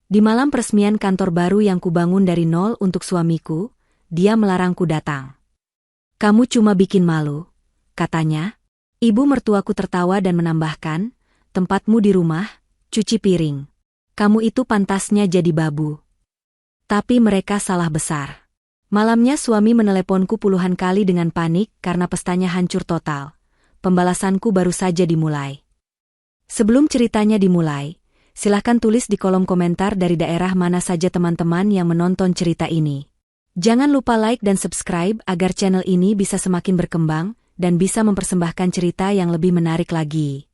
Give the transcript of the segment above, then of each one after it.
Di malam peresmian kantor baru yang kubangun dari nol untuk suamiku, dia melarangku datang. "Kamu cuma bikin malu," katanya. Ibu mertuaku tertawa dan menambahkan, "Tempatmu di rumah, cuci piring. Kamu itu pantasnya jadi babu." Tapi mereka salah besar. Malamnya suami meneleponku puluhan kali dengan panik karena pestanya hancur total. Pembalasanku baru saja dimulai. Sebelum ceritanya dimulai, silahkan tulis di kolom komentar dari daerah mana saja teman-teman yang menonton cerita ini. Jangan lupa like dan subscribe agar channel ini bisa semakin berkembang dan bisa mempersembahkan cerita yang lebih menarik lagi.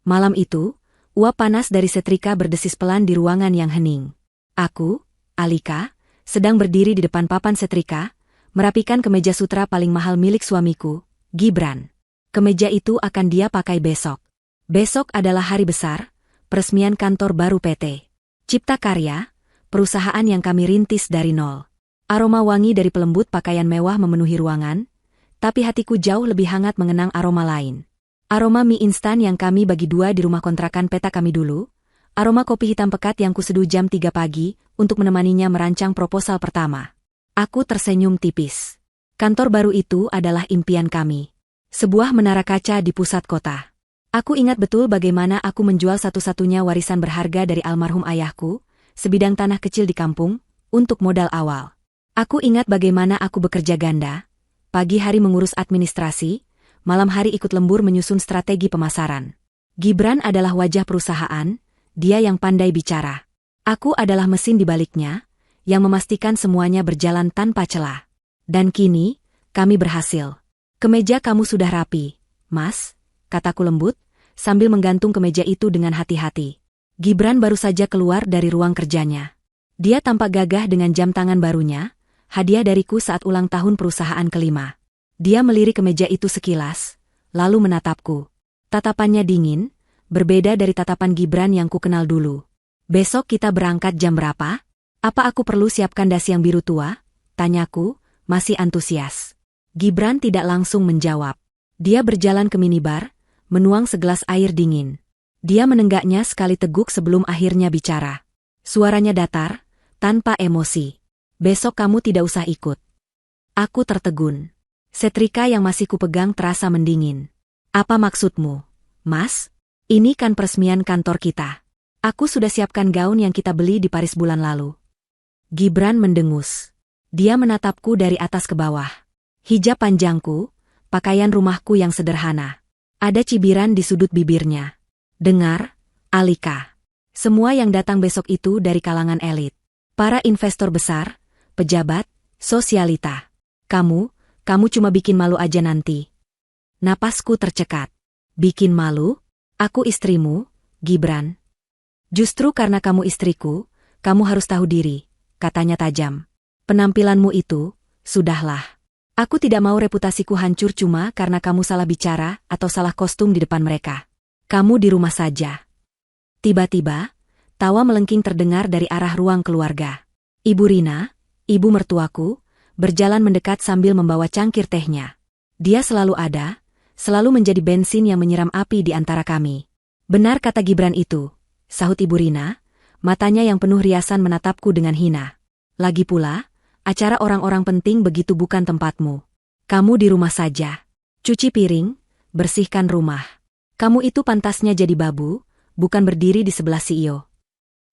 Malam itu, uap panas dari setrika berdesis pelan di ruangan yang hening. Aku, Alika, sedang berdiri di depan papan setrika, merapikan kemeja sutra paling mahal milik suamiku, Gibran. Kemeja itu akan dia pakai besok. Besok adalah hari besar, peresmian kantor baru PT Cipta Karya, perusahaan yang kami rintis dari nol. Aroma wangi dari pelembut pakaian mewah memenuhi ruangan, tapi hatiku jauh lebih hangat mengenang aroma lain. Aroma mie instan yang kami bagi dua di rumah kontrakan peta kami dulu, aroma kopi hitam pekat yang kuseduh jam 3 pagi untuk menemaninya merancang proposal pertama. Aku tersenyum tipis. Kantor baru itu adalah impian kami. Sebuah menara kaca di pusat kota. Aku ingat betul bagaimana aku menjual satu-satunya warisan berharga dari almarhum ayahku, sebidang tanah kecil di kampung, untuk modal awal. Aku ingat bagaimana aku bekerja ganda, pagi hari mengurus administrasi, malam hari ikut lembur menyusun strategi pemasaran. Gibran adalah wajah perusahaan, dia yang pandai bicara. Aku adalah mesin di baliknya, yang memastikan semuanya berjalan tanpa celah. Dan kini, kami berhasil. "Kemeja kamu sudah rapi, Mas," kataku lembut, sambil menggantung kemeja itu dengan hati-hati. Gibran baru saja keluar dari ruang kerjanya. Dia tampak gagah dengan jam tangan barunya, hadiah dariku saat ulang tahun perusahaan kelima. Dia melirik kemeja itu sekilas, lalu menatapku. Tatapannya dingin, berbeda dari tatapan Gibran yang ku kenal dulu. "Besok kita berangkat jam berapa? Apa aku perlu siapkan dasi yang biru tua?" tanyaku, masih antusias. Gibran tidak langsung menjawab. Dia berjalan ke minibar, menuang segelas air dingin. Dia menenggaknya sekali teguk sebelum akhirnya bicara. Suaranya datar, tanpa emosi. "Besok kamu tidak usah ikut." Aku tertegun. Setrika yang masih kupegang terasa mendingin. "Apa maksudmu, Mas? Ini kan peresmian kantor kita. Aku sudah siapkan gaun yang kita beli di Paris bulan lalu." Gibran mendengus. Dia menatapku dari atas ke bawah. Hijab panjangku, pakaian rumahku yang sederhana. Ada cibiran di sudut bibirnya. "Dengar, Alika. Semua yang datang besok itu dari kalangan elit. Para investor besar, pejabat, sosialita. Kamu cuma bikin malu aja nanti." Napasku tercekat. "Bikin malu? Aku istrimu, Gibran." "Justru karena kamu istriku, kamu harus tahu diri," katanya tajam. "Penampilanmu itu, sudahlah. Aku tidak mau reputasiku hancur cuma karena kamu salah bicara atau salah kostum di depan mereka. Kamu di rumah saja." Tiba-tiba, tawa melengking terdengar dari arah ruang keluarga. Ibu Rina, ibu mertuaku, berjalan mendekat sambil membawa cangkir tehnya. Dia selalu ada, selalu menjadi bensin yang menyiram api di antara kami. "Benar kata Gibran itu," sahut Ibu Rina, matanya yang penuh riasan menatapku dengan hina. "Lagi pula, acara orang-orang penting begitu bukan tempatmu. Kamu di rumah saja. Cuci piring, bersihkan rumah. Kamu itu pantasnya jadi babu, bukan berdiri di sebelah CEO."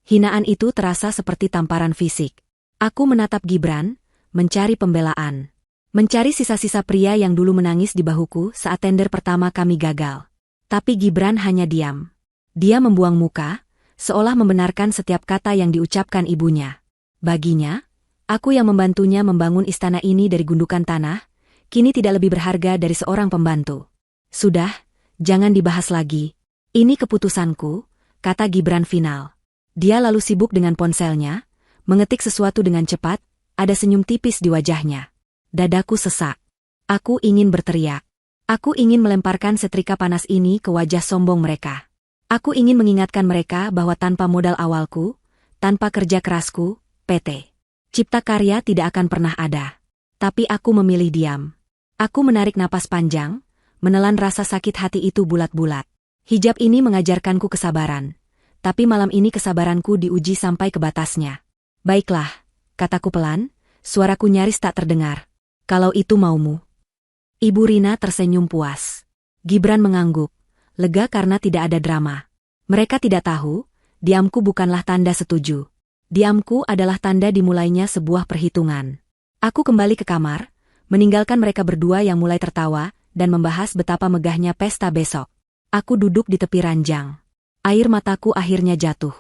Hinaan itu terasa seperti tamparan fisik. Aku menatap Gibran, mencari pembelaan. Mencari sisa-sisa pria yang dulu menangis di bahuku saat tender pertama kami gagal. Tapi Gibran hanya diam. Dia membuang muka, seolah membenarkan setiap kata yang diucapkan ibunya. Baginya, aku yang membantunya membangun istana ini dari gundukan tanah, kini tidak lebih berharga dari seorang pembantu. "Sudah, jangan dibahas lagi. Ini keputusanku," kata Gibran final. Dia lalu sibuk dengan ponselnya, mengetik sesuatu dengan cepat, ada senyum tipis di wajahnya. Dadaku sesak. Aku ingin berteriak. Aku ingin melemparkan setrika panas ini ke wajah sombong mereka. Aku ingin mengingatkan mereka bahwa tanpa modal awalku, tanpa kerja kerasku, PT Cipta Karya tidak akan pernah ada. Tapi aku memilih diam. Aku menarik napas panjang, menelan rasa sakit hati itu bulat-bulat. Hijab ini mengajarkanku kesabaran. Tapi malam ini kesabaranku diuji sampai ke batasnya. Baiklah, kataku pelan, suaraku nyaris tak terdengar. Kalau itu maumu. Ibu Rina tersenyum puas. Gibran mengangguk, lega karena tidak ada drama. Mereka tidak tahu, diamku bukanlah tanda setuju. Diamku adalah tanda dimulainya sebuah perhitungan. Aku kembali ke kamar, meninggalkan mereka berdua yang mulai tertawa, dan membahas betapa megahnya pesta besok. Aku duduk di tepi ranjang. Air mataku akhirnya jatuh.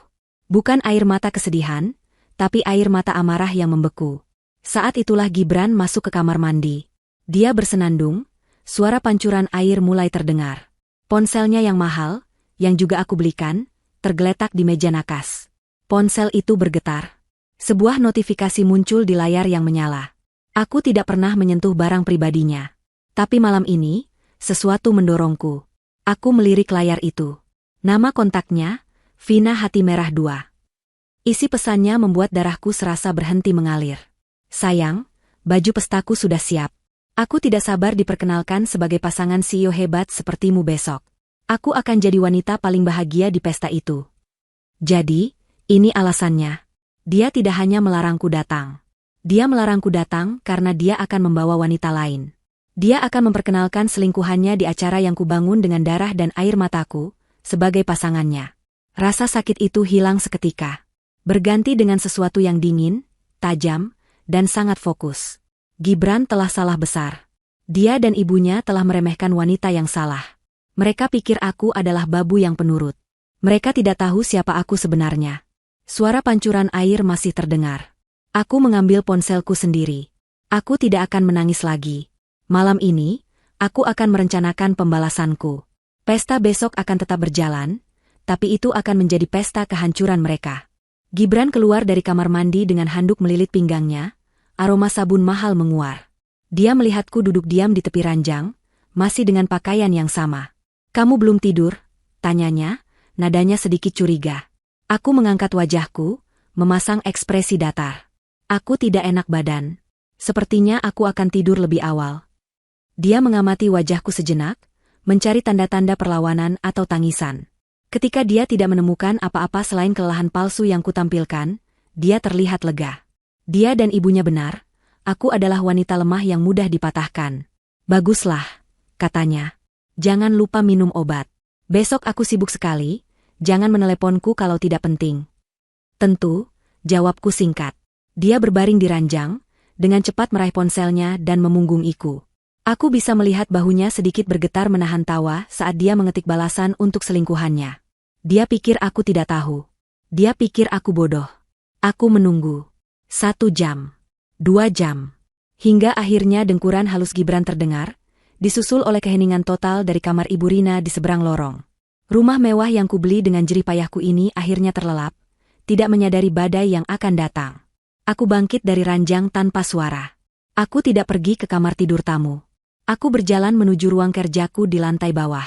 Bukan air mata kesedihan, tapi air mata amarah yang membeku. Saat itulah Gibran masuk ke kamar mandi. Dia bersenandung, suara pancuran air mulai terdengar. Ponselnya yang mahal, yang juga aku belikan, tergeletak di meja nakas. Ponsel itu bergetar. Sebuah notifikasi muncul di layar yang menyala. Aku tidak pernah menyentuh barang pribadinya. Tapi malam ini, sesuatu mendorongku. Aku melirik layar itu. Nama kontaknya, Vina Hati Merah 2. Isi pesannya membuat darahku serasa berhenti mengalir. Sayang, baju pestaku sudah siap. Aku tidak sabar diperkenalkan sebagai pasangan CEO hebat sepertimu besok. Aku akan jadi wanita paling bahagia di pesta itu. Jadi, ini alasannya. Dia tidak hanya melarangku datang. Dia melarangku datang karena dia akan membawa wanita lain. Dia akan memperkenalkan selingkuhannya di acara yang kubangun dengan darah dan air mataku, sebagai pasangannya. Rasa sakit itu hilang seketika. Berganti dengan sesuatu yang dingin, tajam, dan sangat fokus. Gibran telah salah besar. Dia dan ibunya telah meremehkan wanita yang salah. Mereka pikir aku adalah babu yang penurut. Mereka tidak tahu siapa aku sebenarnya. Suara pancuran air masih terdengar. Aku mengambil ponselku sendiri. Aku tidak akan menangis lagi. Malam ini, aku akan merencanakan pembalasanku. Pesta besok akan tetap berjalan, tapi itu akan menjadi pesta kehancuran mereka. Gibran keluar dari kamar mandi dengan handuk melilit pinggangnya, aroma sabun mahal menguar. Dia melihatku duduk diam di tepi ranjang, masih dengan pakaian yang sama. "Kamu belum tidur?" tanyanya, nadanya sedikit curiga. Aku mengangkat wajahku, memasang ekspresi datar. Aku tidak enak badan. Sepertinya aku akan tidur lebih awal. Dia mengamati wajahku sejenak, mencari tanda-tanda perlawanan atau tangisan. Ketika dia tidak menemukan apa-apa selain kelelahan palsu yang kutampilkan, dia terlihat lega. Dia dan ibunya benar, aku adalah wanita lemah yang mudah dipatahkan. "Baguslah," katanya. "Jangan lupa minum obat. Besok aku sibuk sekali, jangan meneleponku kalau tidak penting." "Tentu," jawabku singkat. Dia berbaring di ranjang, dengan cepat meraih ponselnya dan memunggungiku. Aku bisa melihat bahunya sedikit bergetar menahan tawa saat dia mengetik balasan untuk selingkuhannya. Dia pikir aku tidak tahu. Dia pikir aku bodoh. Aku menunggu. 1 jam. 2 jam. Hingga akhirnya dengkuran halus Gibran terdengar, disusul oleh keheningan total dari kamar Ibu Rina di seberang lorong. Rumah mewah yang kubeli dengan jerih payahku ini akhirnya terlelap, tidak menyadari badai yang akan datang. Aku bangkit dari ranjang tanpa suara. Aku tidak pergi ke kamar tidur tamu. Aku berjalan menuju ruang kerjaku di lantai bawah.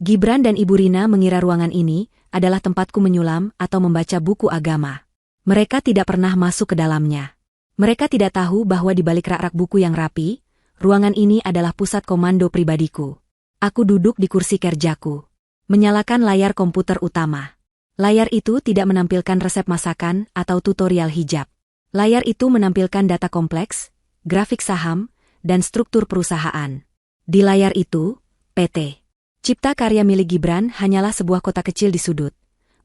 Gibran dan Ibu Rina mengira ruangan ini adalah tempatku menyulam atau membaca buku agama. Mereka tidak pernah masuk ke dalamnya. Mereka tidak tahu bahwa di balik rak-rak buku yang rapi, ruangan ini adalah pusat komando pribadiku. Aku duduk di kursi kerjaku, menyalakan layar komputer utama. Layar itu tidak menampilkan resep masakan atau tutorial hijab. Layar itu menampilkan data kompleks, grafik saham, dan struktur perusahaan. Di layar itu, PT Cipta Karya milik Gibran hanyalah sebuah kota kecil di sudut,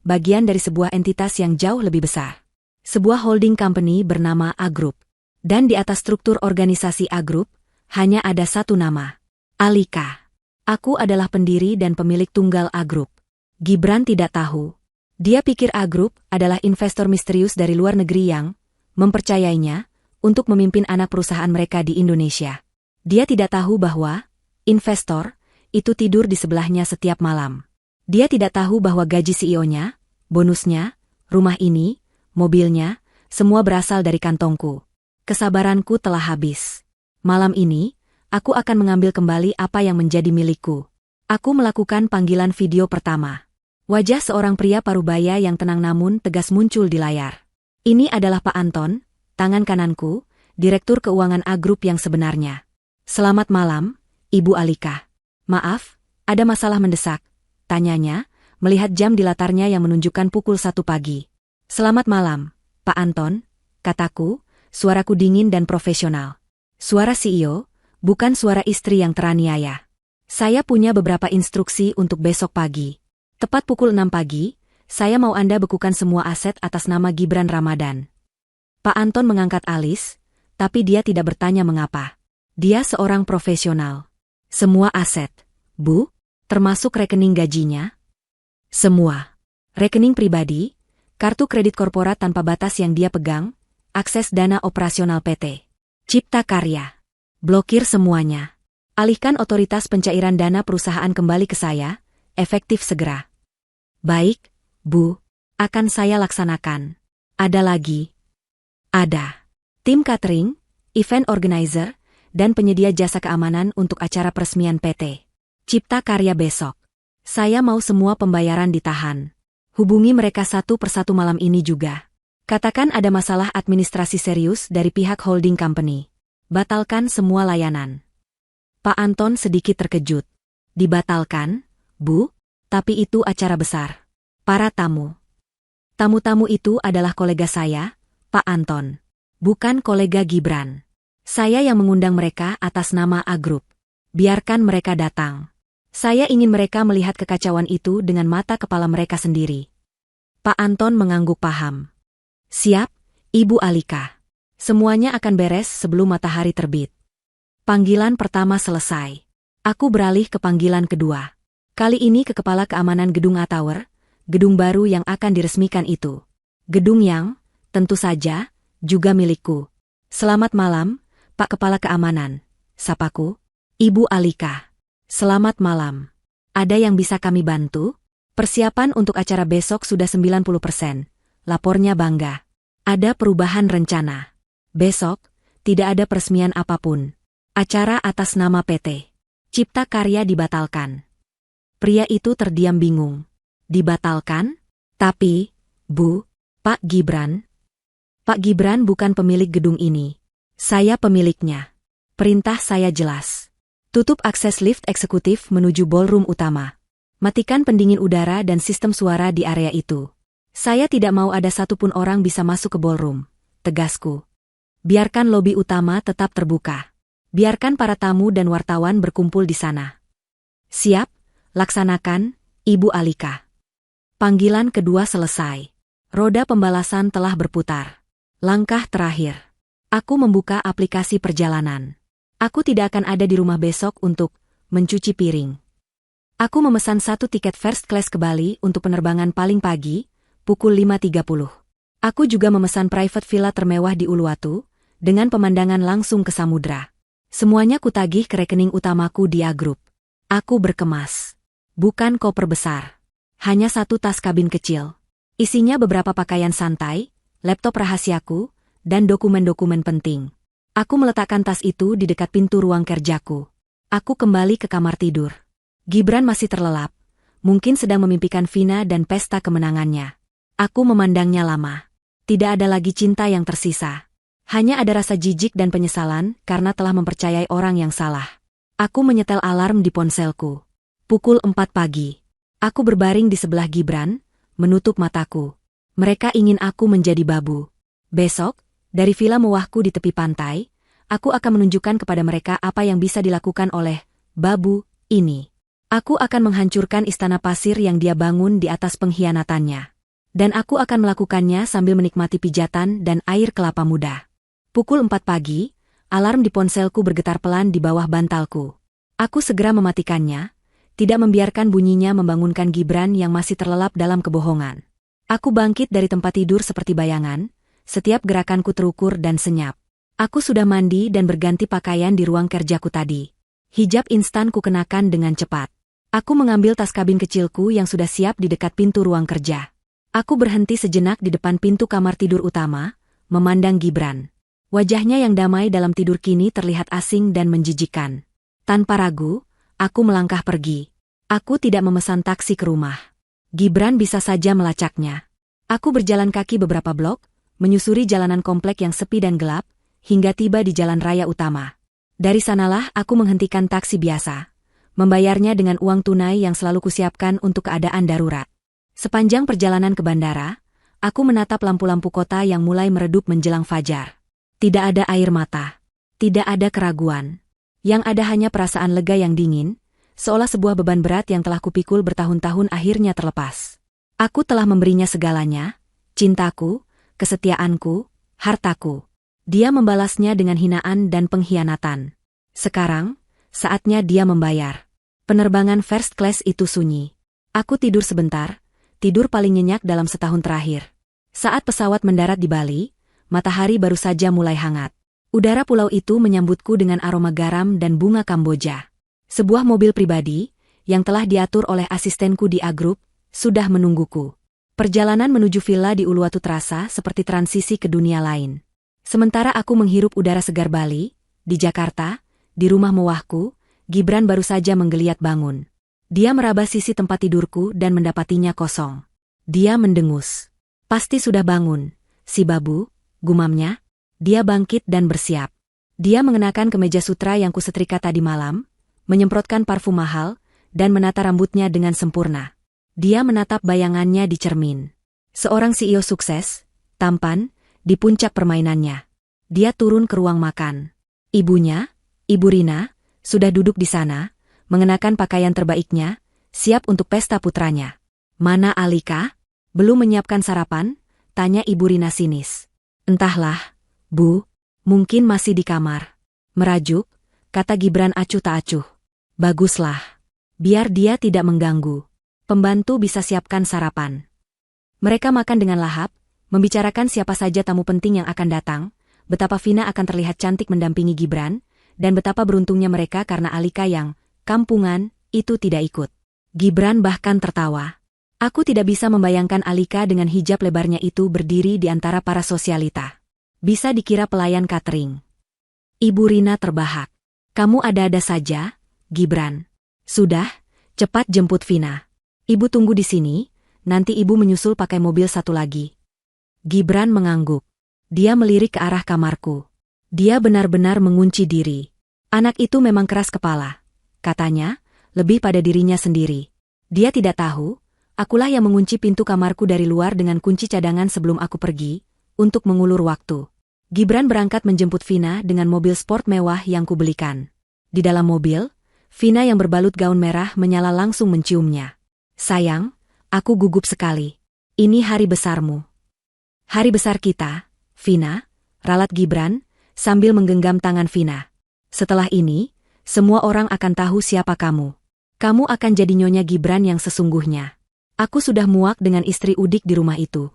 bagian dari sebuah entitas yang jauh lebih besar. Sebuah holding company bernama A Group. Dan di atas struktur organisasi A Group, hanya ada satu nama. Alika. Aku adalah pendiri dan pemilik tunggal A Group. Gibran tidak tahu. Dia pikir A Group adalah investor misterius dari luar negeri yang mempercayainya untuk memimpin anak perusahaan mereka di Indonesia. Dia tidak tahu bahwa investor itu tidur di sebelahnya setiap malam. Dia tidak tahu bahwa gaji CEO-nya, bonusnya, rumah ini, mobilnya, semua berasal dari kantongku. Kesabaranku telah habis. Malam ini, aku akan mengambil kembali apa yang menjadi milikku. Aku melakukan panggilan video pertama. Wajah seorang pria parubaya yang tenang namun tegas muncul di layar. Ini adalah Pak Anton, tangan kananku, Direktur Keuangan A Group yang sebenarnya. "Selamat malam, Ibu Alika. Maaf, ada masalah mendesak?" tanyanya, melihat jam di latarnya yang menunjukkan pukul 1 pagi. "Selamat malam, Pak Anton," kataku, suaraku dingin dan profesional. Suara CEO, bukan suara istri yang teraniaya. "Saya punya beberapa instruksi untuk besok pagi. Tepat pukul 6 pagi, saya mau Anda bekukan semua aset atas nama Gibran Ramadan." Pak Anton mengangkat alis, tapi dia tidak bertanya mengapa. Dia seorang profesional. "Semua aset, Bu? Termasuk rekening gajinya?" "Semua. Rekening pribadi, kartu kredit korporat tanpa batas yang dia pegang, akses dana operasional PT Cipta Karya. Blokir semuanya. Alihkan otoritas pencairan dana perusahaan kembali ke saya, efektif segera." "Baik, Bu. Akan saya laksanakan." "Ada lagi?" "Ada. Tim catering, event organizer, dan penyedia jasa keamanan untuk acara peresmian PT Cipta Karya besok. Saya mau semua pembayaran ditahan. Hubungi mereka satu persatu malam ini juga. Katakan ada masalah administrasi serius dari pihak holding company. Batalkan semua layanan." Pak Anton sedikit terkejut. "Dibatalkan, Bu? Tapi itu acara besar. Para tamu. Tamu-tamu itu adalah kolega saya, Pak Anton. Bukan kolega Gibran. Saya yang mengundang mereka atas nama A Group. Biarkan mereka datang. Saya ingin mereka melihat kekacauan itu dengan mata kepala mereka sendiri." Pak Anton mengangguk paham. "Siap, Ibu Alika. Semuanya akan beres sebelum matahari terbit." Panggilan pertama selesai. Aku beralih ke panggilan kedua. Kali ini ke Kepala Keamanan Gedung A Tower, gedung baru yang akan diresmikan itu. Gedung yang, tentu saja, juga milikku. "Selamat malam, Pak Kepala Keamanan," sapaku. "Ibu Alika. Selamat malam. Ada yang bisa kami bantu?" "Persiapan untuk acara besok sudah 90%, lapornya bangga. Ada perubahan rencana. Besok, tidak ada peresmian apapun. Acara atas nama PT Cipta Karya dibatalkan." Pria itu terdiam bingung. "Dibatalkan? Tapi, Bu, Pak Gibran?" "Pak Gibran bukan pemilik gedung ini. Saya pemiliknya. Perintah saya jelas. Tutup akses lift eksekutif menuju ballroom utama. Matikan pendingin udara dan sistem suara di area itu. Saya tidak mau ada satupun orang bisa masuk ke ballroom," tegasku. "Biarkan lobi utama tetap terbuka. Biarkan para tamu dan wartawan berkumpul di sana." "Siap, laksanakan, Ibu Alika." Panggilan kedua selesai. Roda pembalasan telah berputar. Langkah terakhir. Aku membuka aplikasi perjalanan. Aku tidak akan ada di rumah besok untuk mencuci piring. Aku memesan 1 tiket first class ke Bali untuk penerbangan paling pagi, pukul 5.30. Aku juga memesan private villa termewah di Uluwatu, dengan pemandangan langsung ke samudra. Semuanya kutagih ke rekening utamaku di A Group. Aku berkemas. Bukan koper besar. Hanya 1 tas kabin kecil. Isinya beberapa pakaian santai, laptop rahasiaku, dan dokumen-dokumen penting. Aku meletakkan tas itu di dekat pintu ruang kerjaku. Aku kembali ke kamar tidur. Gibran masih terlelap, mungkin sedang memimpikan Vina dan pesta kemenangannya. Aku memandangnya lama. Tidak ada lagi cinta yang tersisa. Hanya ada rasa jijik dan penyesalan karena telah mempercayai orang yang salah. Aku menyetel alarm di ponselku. Pukul 4 pagi. Aku berbaring di sebelah Gibran, menutup mataku. Mereka ingin aku menjadi babu. Besok, dari villa mewahku di tepi pantai, aku akan menunjukkan kepada mereka apa yang bisa dilakukan oleh babu ini. Aku akan menghancurkan istana pasir yang dia bangun di atas pengkhianatannya. Dan aku akan melakukannya sambil menikmati pijatan dan air kelapa muda. Pukul 4 pagi, alarm di ponselku bergetar pelan di bawah bantalku. Aku segera mematikannya, tidak membiarkan bunyinya membangunkan Gibran yang masih terlelap dalam kebohongan. Aku bangkit dari tempat tidur seperti bayangan. Setiap gerakanku terukur dan senyap. Aku sudah mandi dan berganti pakaian di ruang kerjaku tadi. Hijab instan ku kenakan dengan cepat. Aku mengambil tas kabin kecilku yang sudah siap di dekat pintu ruang kerja. Aku berhenti sejenak di depan pintu kamar tidur utama, memandang Gibran. Wajahnya yang damai dalam tidur kini terlihat asing dan menjijikkan. Tanpa ragu, aku melangkah pergi. Aku tidak memesan taksi ke rumah. Gibran bisa saja melacaknya. Aku berjalan kaki beberapa blok, menyusuri jalanan komplek yang sepi dan gelap, hingga tiba di jalan raya utama. Dari sanalah aku menghentikan taksi biasa, membayarnya dengan uang tunai yang selalu kusiapkan untuk keadaan darurat. Sepanjang perjalanan ke bandara, aku menatap lampu-lampu kota yang mulai meredup menjelang fajar. Tidak ada air mata. Tidak ada keraguan. Yang ada hanya perasaan lega yang dingin, seolah sebuah beban berat yang telah kupikul bertahun-tahun akhirnya terlepas. Aku telah memberinya segalanya, cintaku, kesetiaanku, hartaku. Dia membalasnya dengan hinaan dan pengkhianatan. Sekarang, saatnya dia membayar. Penerbangan first class itu sunyi. Aku tidur sebentar, tidur paling nyenyak dalam setahun terakhir. Saat pesawat mendarat di Bali, matahari baru saja mulai hangat. Udara pulau itu menyambutku dengan aroma garam dan bunga Kamboja. Sebuah mobil pribadi, yang telah diatur oleh asistenku di A-Group, sudah menungguku. Perjalanan menuju villa di Uluwatu terasa seperti transisi ke dunia lain. Sementara aku menghirup udara segar Bali, di Jakarta, di rumah mewahku, Gibran baru saja menggeliat bangun. Dia meraba sisi tempat tidurku dan mendapatinya kosong. Dia mendengus. Pasti sudah bangun, si babu, gumamnya. Dia bangkit dan bersiap. Dia mengenakan kemeja sutra yang kusetrika tadi malam, menyemprotkan parfum mahal, dan menata rambutnya dengan sempurna. Dia menatap bayangannya di cermin. Seorang CEO sukses, tampan, di puncak permainannya. Dia turun ke ruang makan. Ibunya, Ibu Rina, sudah duduk di sana, mengenakan pakaian terbaiknya, siap untuk pesta putranya. Mana Alika? Belum menyiapkan sarapan? Tanya Ibu Rina sinis. Entahlah, Bu, mungkin masih di kamar. Merajuk, kata Gibran acuh tak acuh. Baguslah. Biar dia tidak mengganggu. Pembantu bisa siapkan sarapan. Mereka makan dengan lahap, membicarakan siapa saja tamu penting yang akan datang, betapa Vina akan terlihat cantik mendampingi Gibran, dan betapa beruntungnya mereka karena Alika yang kampungan itu tidak ikut. Gibran bahkan tertawa. Aku tidak bisa membayangkan Alika dengan hijab lebarnya itu berdiri di antara para sosialita. Bisa dikira pelayan catering. Ibu Rina terbahak. Kamu ada-ada saja, Gibran. Sudah, cepat jemput Vina. Ibu tunggu di sini, nanti ibu menyusul pakai mobil satu lagi. Gibran mengangguk. Dia melirik ke arah kamarku. Dia benar-benar mengunci diri. Anak itu memang keras kepala. Katanya, lebih pada dirinya sendiri. Dia tidak tahu, akulah yang mengunci pintu kamarku dari luar dengan kunci cadangan sebelum aku pergi, untuk mengulur waktu. Gibran berangkat menjemput Vina dengan mobil sport mewah yang kubelikan. Di dalam mobil, Vina yang berbalut gaun merah menyala langsung menciumnya. Sayang, aku gugup sekali. Ini hari besarmu. Hari besar kita, Vina, ralat Gibran, sambil menggenggam tangan Vina. Setelah ini, semua orang akan tahu siapa kamu. Kamu akan jadi nyonya Gibran yang sesungguhnya. Aku sudah muak dengan istri udik di rumah itu.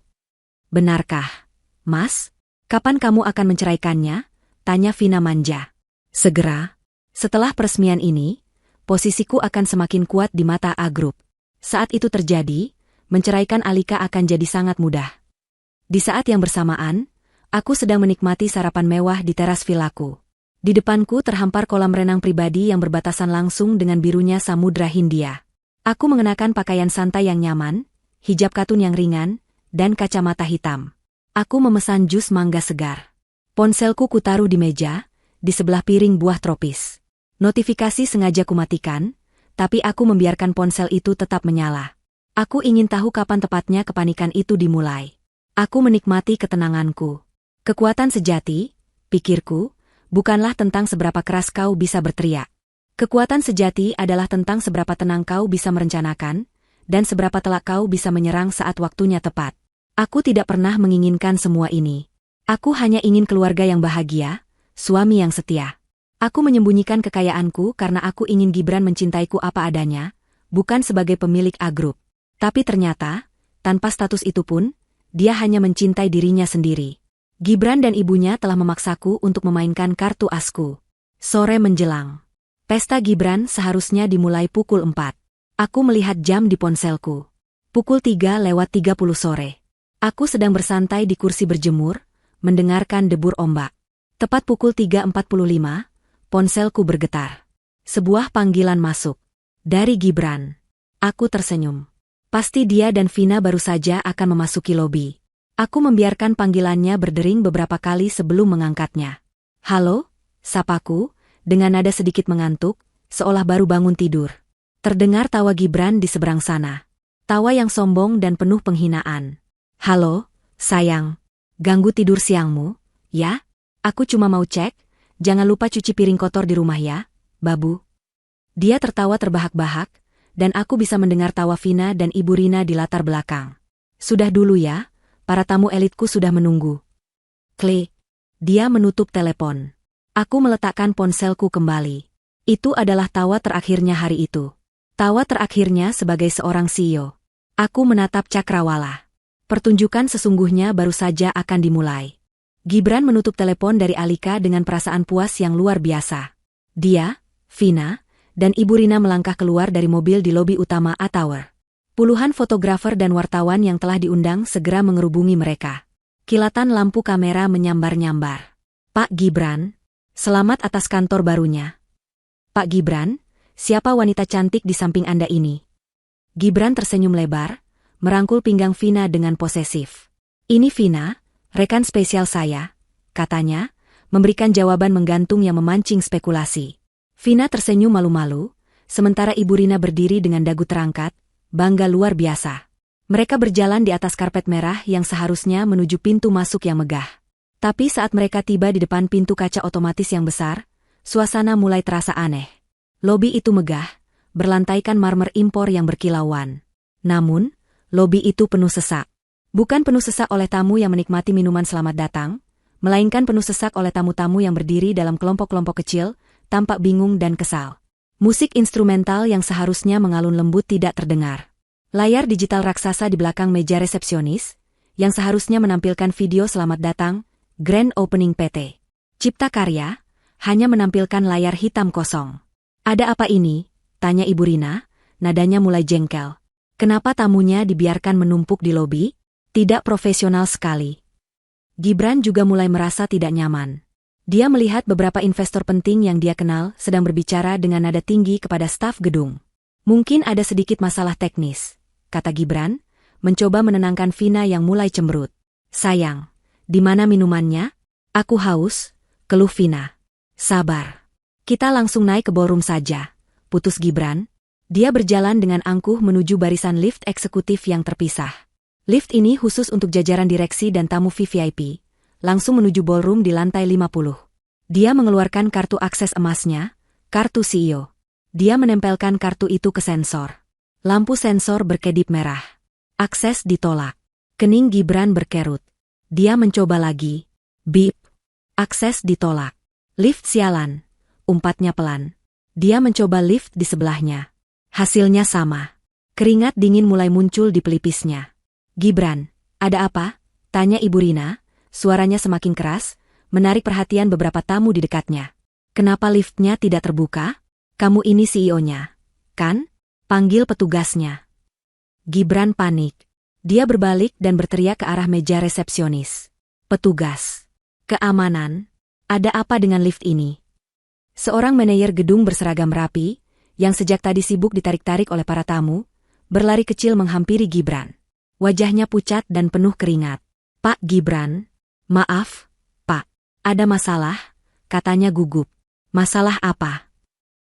Benarkah, Mas? Kapan kamu akan menceraikannya? Tanya Vina manja. Segera. Setelah peresmian ini, posisiku akan semakin kuat di mata A-Group. Saat itu terjadi, menceraikan Alika akan jadi sangat mudah. Di saat yang bersamaan, aku sedang menikmati sarapan mewah di teras vilaku. Di depanku terhampar kolam renang pribadi yang berbatasan langsung dengan birunya Samudra Hindia. Aku mengenakan pakaian santai yang nyaman, hijab katun yang ringan, dan kacamata hitam. Aku memesan jus mangga segar. Ponselku kutaruh di meja, di sebelah piring buah tropis. Notifikasi sengaja kumatikan, tapi aku membiarkan ponsel itu tetap menyala. Aku ingin tahu kapan tepatnya kepanikan itu dimulai. Aku menikmati ketenanganku. Kekuatan sejati, pikirku, bukanlah tentang seberapa keras kau bisa berteriak. Kekuatan sejati adalah tentang seberapa tenang kau bisa merencanakan, dan seberapa telak kau bisa menyerang saat waktunya tepat. Aku tidak pernah menginginkan semua ini. Aku hanya ingin keluarga yang bahagia, suami yang setia. Aku menyembunyikan kekayaanku karena aku ingin Gibran mencintaiku apa adanya, bukan sebagai pemilik A-Group. Tapi ternyata, tanpa status itu pun, dia hanya mencintai dirinya sendiri. Gibran dan ibunya telah memaksaku untuk memainkan kartu asku. Sore menjelang. Pesta Gibran seharusnya dimulai pukul 4. Aku melihat jam di ponselku. Pukul 3:30 sore. Aku sedang bersantai di kursi berjemur, mendengarkan debur ombak. Tepat pukul 3:45, ponselku bergetar. Sebuah panggilan masuk. Dari Gibran. Aku tersenyum. Pasti dia dan Vina baru saja akan memasuki lobi. Aku membiarkan panggilannya berdering beberapa kali sebelum mengangkatnya. Halo, sapaku, dengan nada sedikit mengantuk, seolah baru bangun tidur. Terdengar tawa Gibran di seberang sana. Tawa yang sombong dan penuh penghinaan. Halo, sayang. Ganggu tidur siangmu, ya? Aku cuma mau cek, jangan lupa cuci piring kotor di rumah ya, babu. Dia tertawa terbahak-bahak, dan aku bisa mendengar tawa Vina dan Ibu Rina di latar belakang. Sudah dulu ya, para tamu elitku sudah menunggu. Klik. Dia menutup telepon. Aku meletakkan ponselku kembali. Itu adalah tawa terakhirnya hari itu. Tawa terakhirnya sebagai seorang CEO. Aku menatap Cakrawala. Pertunjukan sesungguhnya baru saja akan dimulai. Gibran menutup telepon dari Alika dengan perasaan puas yang luar biasa. Dia, Vina, dan Ibu Rina melangkah keluar dari mobil di lobi utama A-Tower. Puluhan fotografer dan wartawan yang telah diundang segera mengerubungi mereka. Kilatan lampu kamera menyambar-nyambar. Pak Gibran, selamat atas kantor barunya. Pak Gibran, siapa wanita cantik di samping Anda ini? Gibran tersenyum lebar, merangkul pinggang Vina dengan posesif. Ini Vina, rekan spesial saya, katanya, memberikan jawaban menggantung yang memancing spekulasi. Vina tersenyum malu-malu, sementara Ibu Rina berdiri dengan dagu terangkat, bangga luar biasa. Mereka berjalan di atas karpet merah yang seharusnya menuju pintu masuk yang megah. Tapi saat mereka tiba di depan pintu kaca otomatis yang besar, suasana mulai terasa aneh. Lobi itu megah, berlantaikan marmer impor yang berkilauan. Namun, lobi itu penuh sesak. Bukan penuh sesak oleh tamu yang menikmati minuman selamat datang, melainkan penuh sesak oleh tamu-tamu yang berdiri dalam kelompok-kelompok kecil, tampak bingung dan kesal. Musik instrumental yang seharusnya mengalun lembut tidak terdengar. Layar digital raksasa di belakang meja resepsionis, yang seharusnya menampilkan video selamat datang, Grand Opening PT Cipta Karya, hanya menampilkan layar hitam kosong. Ada apa ini? Tanya Ibu Rina, nadanya mulai jengkel. Kenapa tamunya dibiarkan menumpuk di lobi? Tidak profesional sekali. Gibran juga mulai merasa tidak nyaman. Dia melihat beberapa investor penting yang dia kenal sedang berbicara dengan nada tinggi kepada staf gedung. Mungkin ada sedikit masalah teknis, kata Gibran, mencoba menenangkan Vina yang mulai cemberut. Sayang, di mana minumannya? Aku haus, keluh Vina. Sabar. Kita langsung naik ke ballroom saja, putus Gibran. Dia berjalan dengan angkuh menuju barisan lift eksekutif yang terpisah. Lift ini khusus untuk jajaran direksi dan tamu VVIP, langsung menuju ballroom di lantai 50. Dia mengeluarkan kartu akses emasnya, kartu CEO. Dia menempelkan kartu itu ke sensor. Lampu sensor berkedip merah. Akses ditolak. Kening Gibran berkerut. Dia mencoba lagi. Bip. Akses ditolak. Lift sialan. Umpatnya pelan. Dia mencoba lift di sebelahnya. Hasilnya sama. Keringat dingin mulai muncul di pelipisnya. Gibran, ada apa? Tanya Ibu Rina, suaranya semakin keras, menarik perhatian beberapa tamu di dekatnya. Kenapa liftnya tidak terbuka? Kamu ini CEO-nya, kan? Panggil petugasnya. Gibran panik. Dia berbalik dan berteriak ke arah meja resepsionis. Petugas. Keamanan. Ada apa dengan lift ini? Seorang manajer gedung berseragam rapi, yang sejak tadi sibuk ditarik-tarik oleh para tamu, berlari kecil menghampiri Gibran. Wajahnya pucat dan penuh keringat. Pak Gibran, maaf, Pak. Ada masalah, katanya gugup. Masalah apa?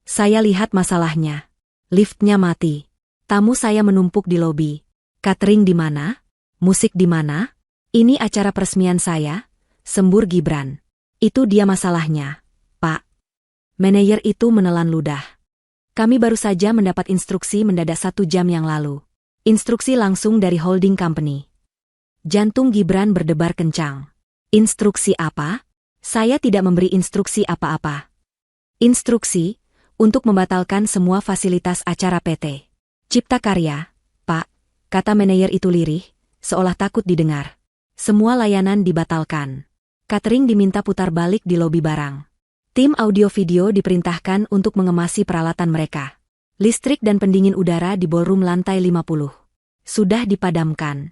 Saya lihat masalahnya. Liftnya mati. Tamu saya menumpuk di lobi. Catering di mana? Musik di mana? Ini acara peresmian saya, sembur Gibran. Itu dia masalahnya, Pak. Manajer itu menelan ludah. Kami baru saja mendapat instruksi mendadak 1 jam yang lalu. Instruksi langsung dari holding company. Jantung Gibran berdebar kencang. Instruksi apa? Saya tidak memberi instruksi apa-apa. Instruksi untuk membatalkan semua fasilitas acara PT Cipta Karya, Pak, kata manajer itu lirih, seolah takut didengar. Semua layanan dibatalkan. Catering diminta putar balik di lobi barang. Tim audio-video diperintahkan untuk mengemasi peralatan mereka. Listrik dan pendingin udara di ballroom lantai 50 sudah dipadamkan.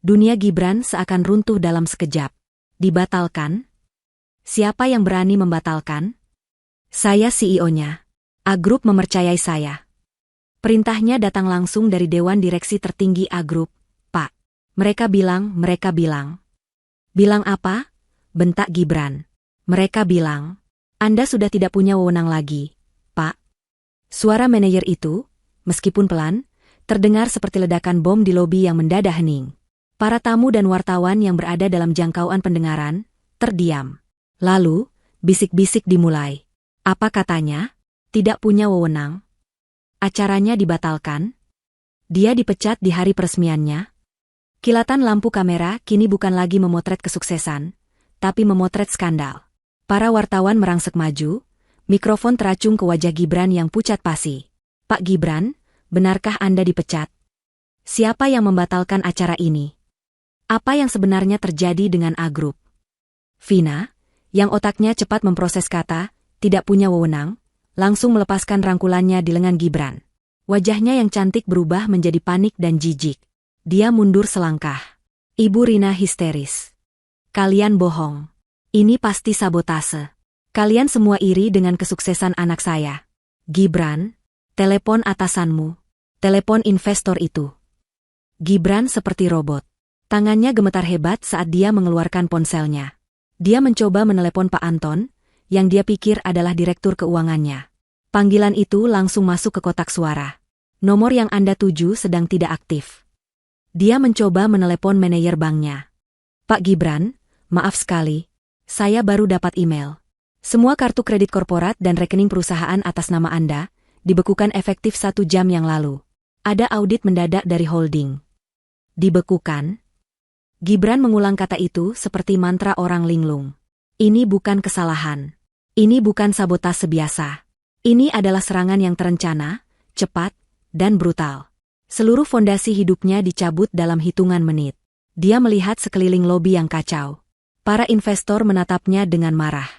Dunia Gibran seakan runtuh dalam sekejap. Dibatalkan? Siapa yang berani membatalkan? Saya CEO-nya. A Group mempercayai saya. Perintahnya datang langsung dari Dewan Direksi Tertinggi A Group, Pak. Mereka bilang. Bilang apa? Bentak Gibran. Mereka bilang, Anda sudah tidak punya wewenang lagi, Pak. Suara manajer itu, meskipun pelan, terdengar seperti ledakan bom di lobi yang mendadak hening. Para tamu dan wartawan yang berada dalam jangkauan pendengaran, terdiam. Lalu, bisik-bisik dimulai. Apa katanya? Tidak punya wewenang. Acaranya dibatalkan. Dia dipecat di hari peresmiannya. Kilatan lampu kamera kini bukan lagi memotret kesuksesan, tapi memotret skandal. Para wartawan merangsek maju, mikrofon teracung ke wajah Gibran yang pucat pasi. Pak Gibran, benarkah Anda dipecat? Siapa yang membatalkan acara ini? Apa yang sebenarnya terjadi dengan A Group? Vina, yang otaknya cepat memproses kata, tidak punya wewenang, langsung melepaskan rangkulannya di lengan Gibran. Wajahnya yang cantik berubah menjadi panik dan jijik. Dia mundur selangkah. Ibu Rina histeris. Kalian bohong. Ini pasti sabotase. Kalian semua iri dengan kesuksesan anak saya. Gibran, telepon atasanmu. Telepon investor itu. Gibran seperti robot. Tangannya gemetar hebat saat dia mengeluarkan ponselnya. Dia mencoba menelepon Pak Anton, yang dia pikir adalah direktur keuangannya. Panggilan itu langsung masuk ke kotak suara. Nomor yang Anda tuju sedang tidak aktif. Dia mencoba menelepon manajer banknya. Pak Gibran, maaf sekali. Saya baru dapat email. Semua kartu kredit korporat dan rekening perusahaan atas nama Anda dibekukan efektif 1 jam yang lalu. Ada audit mendadak dari holding. Dibekukan? Gibran mengulang kata itu seperti mantra orang linglung. Ini bukan kesalahan. Ini bukan sabotase biasa. Ini adalah serangan yang terencana, cepat, dan brutal. Seluruh fondasi hidupnya dicabut dalam hitungan menit. Dia melihat sekeliling lobi yang kacau. Para investor menatapnya dengan marah.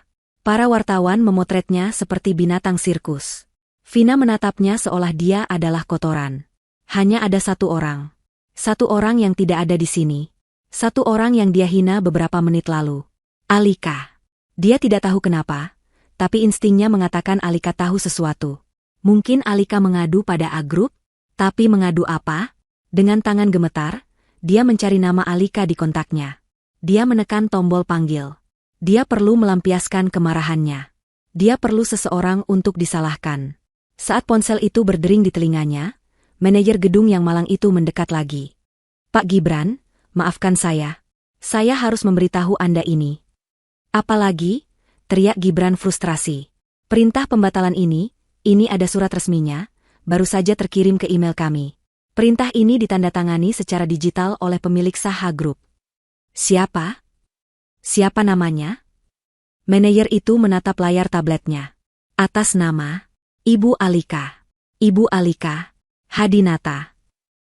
Para wartawan memotretnya seperti binatang sirkus. Vina menatapnya seolah dia adalah kotoran. Hanya ada satu orang. Satu orang yang tidak ada di sini. Satu orang yang dia hina beberapa menit lalu. Alika. Dia tidak tahu kenapa, tapi instingnya mengatakan Alika tahu sesuatu. Mungkin Alika mengadu pada A Group? Tapi mengadu apa? Dengan tangan gemetar, dia mencari nama Alika di kontaknya. Dia menekan tombol panggil. Dia perlu melampiaskan kemarahannya. Dia perlu seseorang untuk disalahkan. Saat ponsel itu berdering di telinganya, manajer gedung yang malang itu mendekat lagi. Pak Gibran, maafkan saya. Saya harus memberitahu Anda ini. Apalagi? Teriak Gibran frustrasi. Perintah pembatalan ini ada surat resminya, baru saja terkirim ke email kami. Perintah ini ditandatangani secara digital oleh pemilik Saha Group. Siapa? Siapa namanya? Manajer itu menatap layar tabletnya. Atas nama Ibu Alika. Ibu Alika Hadinata.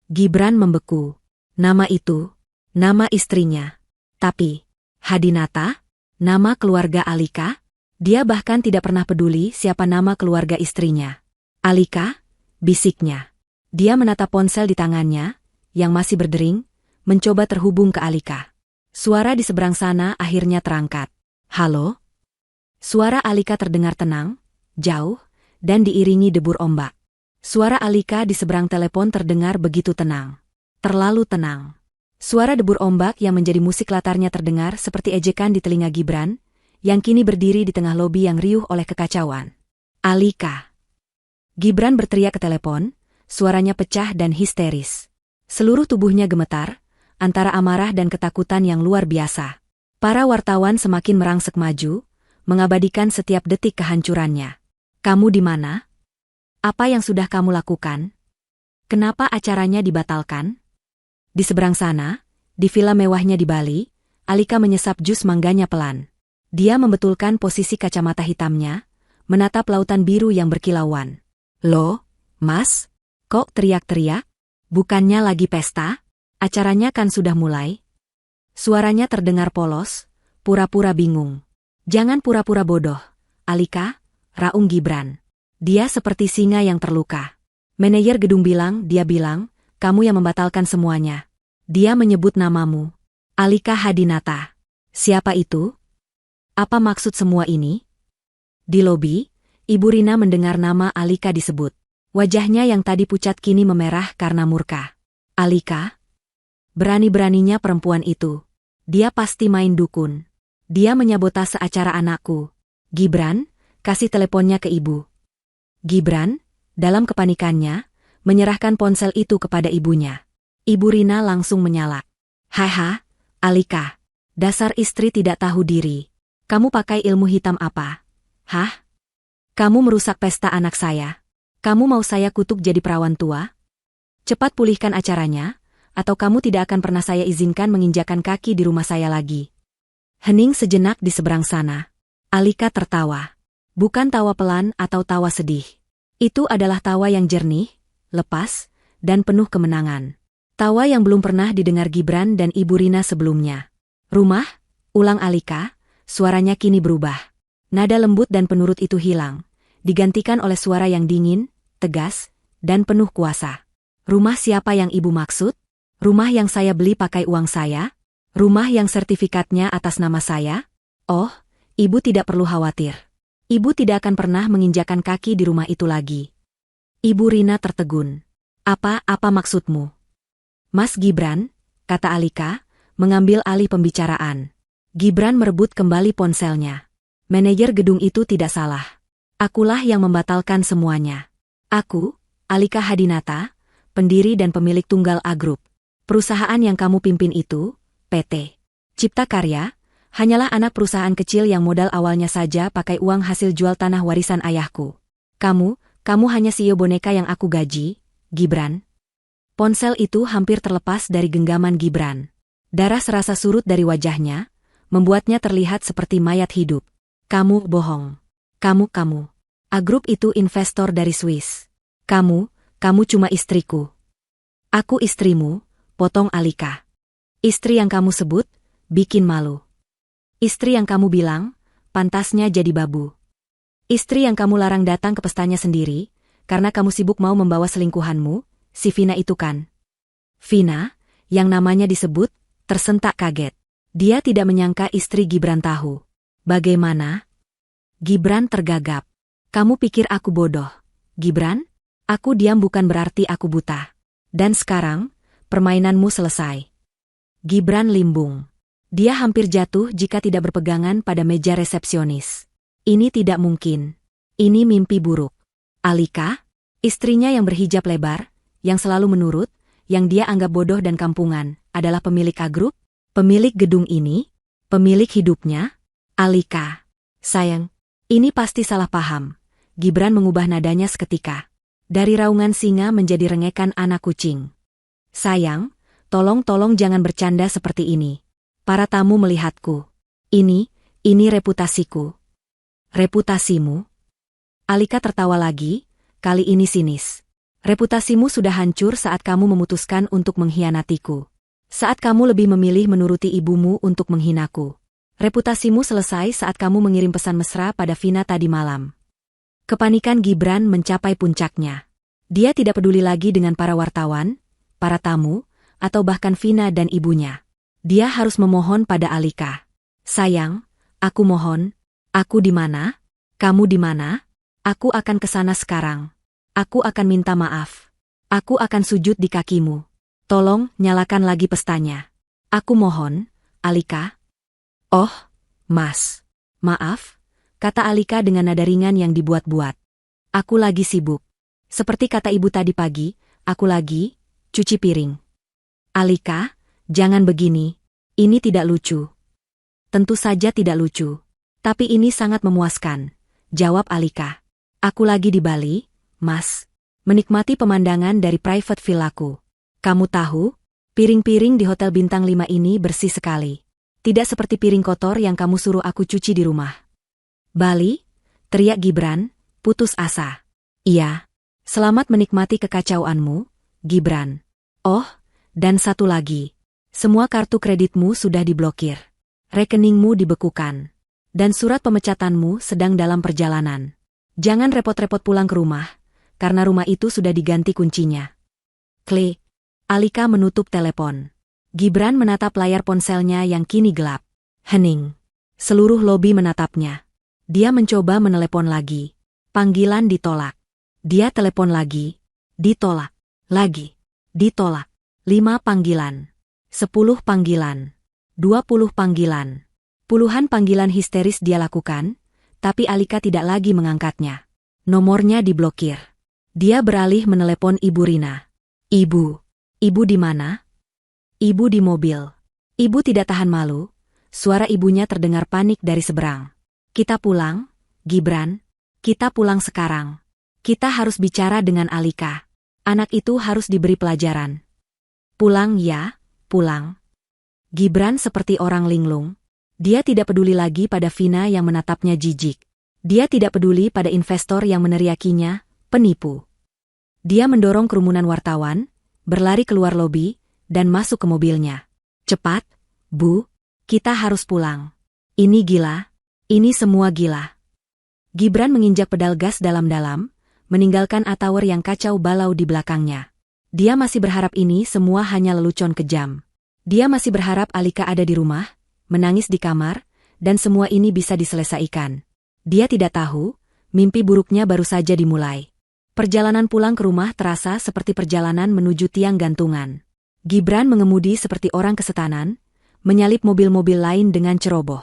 Gibran membeku. Nama itu, nama istrinya. Tapi, Hadinata, nama keluarga Alika? Dia bahkan tidak pernah peduli siapa nama keluarga istrinya. Alika, bisiknya. Dia menatap ponsel di tangannya, yang masih berdering, mencoba terhubung ke Alika. Suara di seberang sana akhirnya terangkat. Halo? Suara Alika terdengar tenang, jauh, dan diiringi debur ombak. Suara Alika di seberang telepon terdengar begitu tenang. Terlalu tenang. Suara debur ombak yang menjadi musik latarnya terdengar seperti ejekan di telinga Gibran, yang kini berdiri di tengah lobi yang riuh oleh kekacauan. Alika. Gibran berteriak ke telepon, suaranya pecah dan histeris. Seluruh tubuhnya gemetar, antara amarah dan ketakutan yang luar biasa. Para wartawan semakin merangsek maju, mengabadikan setiap detik kehancurannya. Kamu di mana? Apa yang sudah kamu lakukan? Kenapa acaranya dibatalkan? Di seberang sana, di villa mewahnya di Bali, Alika menyesap jus mangganya pelan. Dia membetulkan posisi kacamata hitamnya, menatap lautan biru yang berkilauan. Loh, Mas? Kok teriak-teriak? Bukannya lagi pesta? Acaranya kan sudah mulai? Suaranya terdengar polos, pura-pura bingung. Jangan pura-pura bodoh, Alika, raung Gibran. Dia seperti singa yang terluka. Manajer gedung bilang, kamu yang membatalkan semuanya. Dia menyebut namamu. Alika Hadinata. Siapa itu? Apa maksud semua ini? Di lobi, Ibu Rina mendengar nama Alika disebut. Wajahnya yang tadi pucat kini memerah karena murka. Alika? Berani-beraninya perempuan itu. Dia pasti main dukun. Dia menyabotase acara anakku. Gibran, kasih teleponnya ke ibu. Gibran, dalam kepanikannya, menyerahkan ponsel itu kepada ibunya. Ibu Rina langsung menyalak. Haha, Alika. Dasar istri tidak tahu diri. Kamu pakai ilmu hitam apa? Hah? Kamu merusak pesta anak saya. Kamu mau saya kutuk jadi perawan tua? Cepat pulihkan acaranya, atau kamu tidak akan pernah saya izinkan menginjakan kaki di rumah saya lagi. Hening sejenak di seberang sana. Alika tertawa. Bukan tawa pelan atau tawa sedih. Itu adalah tawa yang jernih, lepas, dan penuh kemenangan. Tawa yang belum pernah didengar Gibran dan Ibu Rina sebelumnya. Rumah? Ulang Alika, suaranya kini berubah. Nada lembut dan penurut itu hilang, digantikan oleh suara yang dingin, tegas, dan penuh kuasa. Rumah siapa yang ibu maksud? Rumah yang saya beli pakai uang saya? Rumah yang sertifikatnya atas nama saya? Oh, ibu tidak perlu khawatir. Ibu tidak akan pernah menginjakan kaki di rumah itu lagi. Ibu Rina tertegun. Apa maksudmu? Mas Gibran, kata Alika, mengambil alih pembicaraan. Gibran merebut kembali ponselnya. Manajer gedung itu tidak salah. Akulah yang membatalkan semuanya. Aku, Alika Hadinata, pendiri dan pemilik Tunggal A Group. Perusahaan yang kamu pimpin itu, PT Cipta Karya, hanyalah anak perusahaan kecil yang modal awalnya saja pakai uang hasil jual tanah warisan ayahku. Kamu hanya CEO boneka yang aku gaji, Gibran. Ponsel itu hampir terlepas dari genggaman Gibran. Darah serasa surut dari wajahnya, membuatnya terlihat seperti mayat hidup. Kamu bohong. Kamu. A Group itu investor dari Swiss. Kamu cuma istriku. Aku istrimu, potong Alika. Istri yang kamu sebut, bikin malu. Istri yang kamu bilang, pantasnya jadi babu. Istri yang kamu larang datang ke pestanya sendiri, karena kamu sibuk mau membawa selingkuhanmu, si Vina itu kan. Vina, yang namanya disebut, tersentak kaget. Dia tidak menyangka istri Gibran tahu. Bagaimana? Gibran tergagap. Kamu pikir aku bodoh, Gibran? Aku diam bukan berarti aku buta. Dan sekarang, permainanmu selesai. Gibran limbung. Dia hampir jatuh jika tidak berpegangan pada meja resepsionis. Ini tidak mungkin. Ini mimpi buruk. Alika, istrinya yang berhijab lebar, yang selalu menurut, yang dia anggap bodoh dan kampungan, adalah pemilik A Group? Pemilik gedung ini? Pemilik hidupnya? Alika. Sayang, ini pasti salah paham. Gibran mengubah nadanya seketika. Dari raungan singa menjadi rengekan anak kucing. Sayang, tolong jangan bercanda seperti ini. Para tamu melihatku. Ini reputasiku. Reputasimu? Alika tertawa lagi, kali ini sinis. Reputasimu sudah hancur saat kamu memutuskan untuk mengkhianatiku. Saat kamu lebih memilih menuruti ibumu untuk menghinaku. Reputasimu selesai saat kamu mengirim pesan mesra pada Vina tadi malam. Kepanikan Gibran mencapai puncaknya. Dia tidak peduli lagi dengan para wartawan, para tamu, atau bahkan Vina dan ibunya. Dia harus memohon pada Alika. Sayang, aku mohon. Aku di mana? Kamu di mana? Aku akan ke sana sekarang. Aku akan minta maaf. Aku akan sujud di kakimu. Tolong, nyalakan lagi pestanya. Aku mohon, Alika. Oh, Mas. Maaf, kata Alika dengan nada ringan yang dibuat-buat. Aku lagi sibuk. Seperti kata ibu tadi pagi, aku lagi cuci piring. Alika, jangan begini. Ini tidak lucu. Tentu saja tidak lucu. Tapi ini sangat memuaskan, jawab Alika. Aku lagi di Bali, Mas. Menikmati pemandangan dari private villaku. Kamu tahu, piring-piring di Hotel Bintang 5 ini bersih sekali. Tidak seperti piring kotor yang kamu suruh aku cuci di rumah. Bali? Teriak Gibran, putus asa. Iya. Selamat menikmati kekacauanmu, Gibran. Oh, dan satu lagi. Semua kartu kreditmu sudah diblokir. Rekeningmu dibekukan. Dan surat pemecatanmu sedang dalam perjalanan. Jangan repot-repot pulang ke rumah, karena rumah itu sudah diganti kuncinya. Klik. Alika menutup telepon. Gibran menatap layar ponselnya yang kini gelap. Hening. Seluruh lobi menatapnya. Dia mencoba menelepon lagi. Panggilan ditolak. Dia telepon lagi. Ditolak. Lagi. Ditolak. 5 panggilan. 10 panggilan. 20 panggilan. Puluhan panggilan histeris dia lakukan, tapi Alika tidak lagi mengangkatnya. Nomornya diblokir. Dia beralih menelepon Ibu Rina. Ibu. Ibu di mana? Ibu di mobil. Ibu tidak tahan malu. Suara ibunya terdengar panik dari seberang. Kita pulang, Gibran. Kita pulang sekarang. Kita harus bicara dengan Alika. Anak itu harus diberi pelajaran. Pulang ya, pulang. Gibran seperti orang linglung. Dia tidak peduli lagi pada Vina yang menatapnya jijik. Dia tidak peduli pada investor yang meneriakinya, penipu. Dia mendorong kerumunan wartawan, berlari keluar lobi, dan masuk ke mobilnya. Cepat, Bu, kita harus pulang. Ini gila, ini semua gila. Gibran menginjak pedal gas dalam-dalam, meninggalkan Atauer yang kacau balau di belakangnya. Dia masih berharap ini semua hanya lelucon kejam. Dia masih berharap Alika ada di rumah, menangis di kamar, dan semua ini bisa diselesaikan. Dia tidak tahu, mimpi buruknya baru saja dimulai. Perjalanan pulang ke rumah terasa seperti perjalanan menuju tiang gantungan. Gibran mengemudi seperti orang kesetanan, menyalip mobil-mobil lain dengan ceroboh.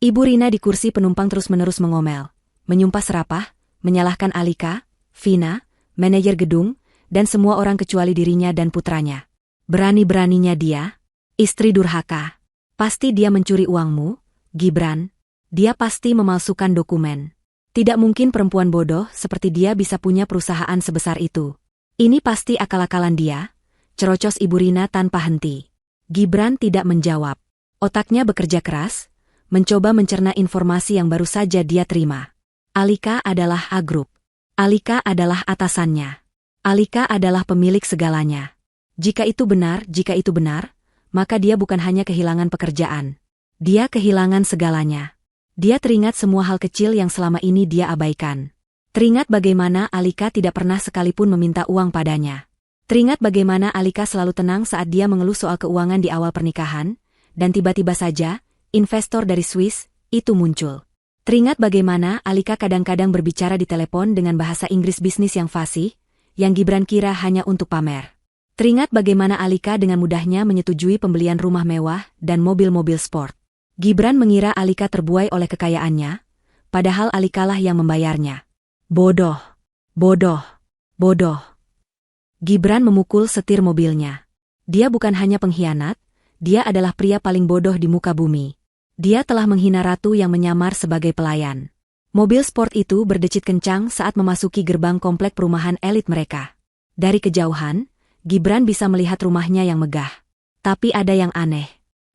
Ibu Rina di kursi penumpang terus-menerus mengomel, menyumpah serapah, menyalahkan Alika, Vina, manajer gedung, dan semua orang kecuali dirinya dan putranya. Berani-beraninya dia, istri durhaka. Pasti dia mencuri uangmu, Gibran. Dia pasti memalsukan dokumen. Tidak mungkin perempuan bodoh seperti dia bisa punya perusahaan sebesar itu. Ini pasti akal-akalan dia, cerocos Ibu Rina tanpa henti. Gibran tidak menjawab. Otaknya bekerja keras, mencoba mencerna informasi yang baru saja dia terima. Alika adalah A Group. Alika adalah atasannya. Alika adalah pemilik segalanya. Jika itu benar, maka dia bukan hanya kehilangan pekerjaan. Dia kehilangan segalanya. Dia teringat semua hal kecil yang selama ini dia abaikan. Teringat bagaimana Alika tidak pernah sekalipun meminta uang padanya. Teringat bagaimana Alika selalu tenang saat dia mengeluh soal keuangan di awal pernikahan, dan tiba-tiba saja, investor dari Swiss, itu muncul. Teringat bagaimana Alika kadang-kadang berbicara di telepon dengan bahasa Inggris bisnis yang fasih, yang Gibran kira hanya untuk pamer. Teringat bagaimana Alika dengan mudahnya menyetujui pembelian rumah mewah dan mobil-mobil sport. Gibran mengira Alika terbuai oleh kekayaannya, padahal Alikalah yang membayarnya. Bodoh, bodoh, bodoh. Gibran memukul setir mobilnya. Dia bukan hanya pengkhianat, dia adalah pria paling bodoh di muka bumi. Dia telah menghina ratu yang menyamar sebagai pelayan. Mobil sport itu berdecit kencang saat memasuki gerbang komplek perumahan elit mereka. Dari kejauhan, Gibran bisa melihat rumahnya yang megah. Tapi ada yang aneh.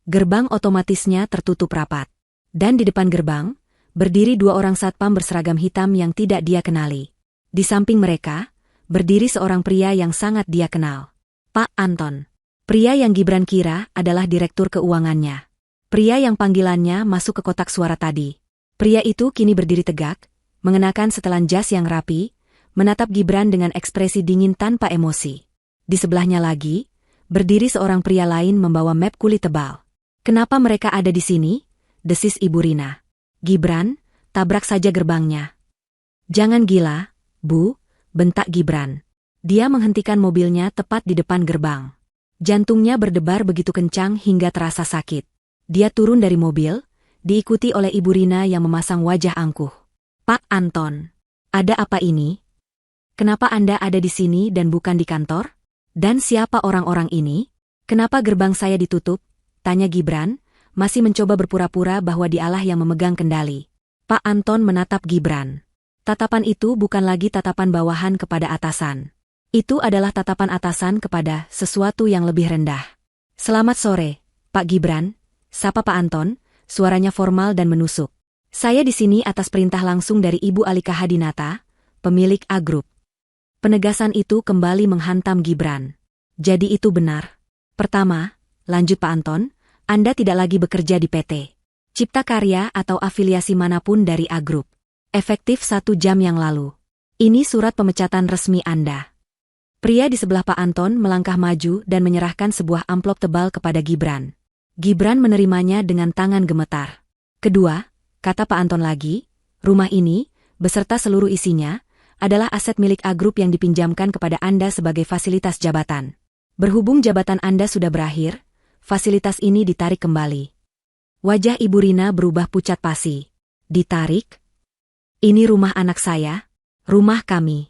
Gerbang otomatisnya tertutup rapat. Dan di depan gerbang, berdiri dua orang satpam berseragam hitam yang tidak dia kenali. Di samping mereka, berdiri seorang pria yang sangat dia kenal. Pak Anton. Pria yang Gibran kira adalah direktur keuangannya. Pria yang panggilannya masuk ke kotak suara tadi. Pria itu kini berdiri tegak, mengenakan setelan jas yang rapi, menatap Gibran dengan ekspresi dingin tanpa emosi. Di sebelahnya lagi, berdiri seorang pria lain membawa map kulit tebal. Kenapa mereka ada di sini? Desis Ibu Rina. Gibran, tabrak saja gerbangnya. Jangan gila, Bu, bentak Gibran. Dia menghentikan mobilnya tepat di depan gerbang. Jantungnya berdebar begitu kencang hingga terasa sakit. Dia turun dari mobil, diikuti oleh Ibu Rina yang memasang wajah angkuh. Pak Anton, ada apa ini? Kenapa Anda ada di sini dan bukan di kantor? Dan siapa orang-orang ini? Kenapa gerbang saya ditutup? Tanya Gibran, masih mencoba berpura-pura bahwa dialah yang memegang kendali. Pak Anton menatap Gibran. Tatapan itu bukan lagi tatapan bawahan kepada atasan. Itu adalah tatapan atasan kepada sesuatu yang lebih rendah. Selamat sore, Pak Gibran, sapa Pak Anton, suaranya formal dan menusuk. Saya di sini atas perintah langsung dari Ibu Alika Hadinata, pemilik A Group. Penegasan itu kembali menghantam Gibran. Jadi itu benar. Pertama, lanjut Pak Anton, Anda tidak lagi bekerja di PT Cipta Karya atau afiliasi manapun dari A Group. Efektif 1 jam yang lalu. Ini surat pemecatan resmi Anda. Pria di sebelah Pak Anton melangkah maju dan menyerahkan sebuah amplop tebal kepada Gibran. Gibran menerimanya dengan tangan gemetar. Kedua, kata Pak Anton lagi, rumah ini, beserta seluruh isinya, adalah aset milik A Group yang dipinjamkan kepada Anda sebagai fasilitas jabatan. Berhubung jabatan Anda sudah berakhir, fasilitas ini ditarik kembali. Wajah Ibu Rina berubah pucat pasi. Ditarik? Ini rumah anak saya, rumah kami.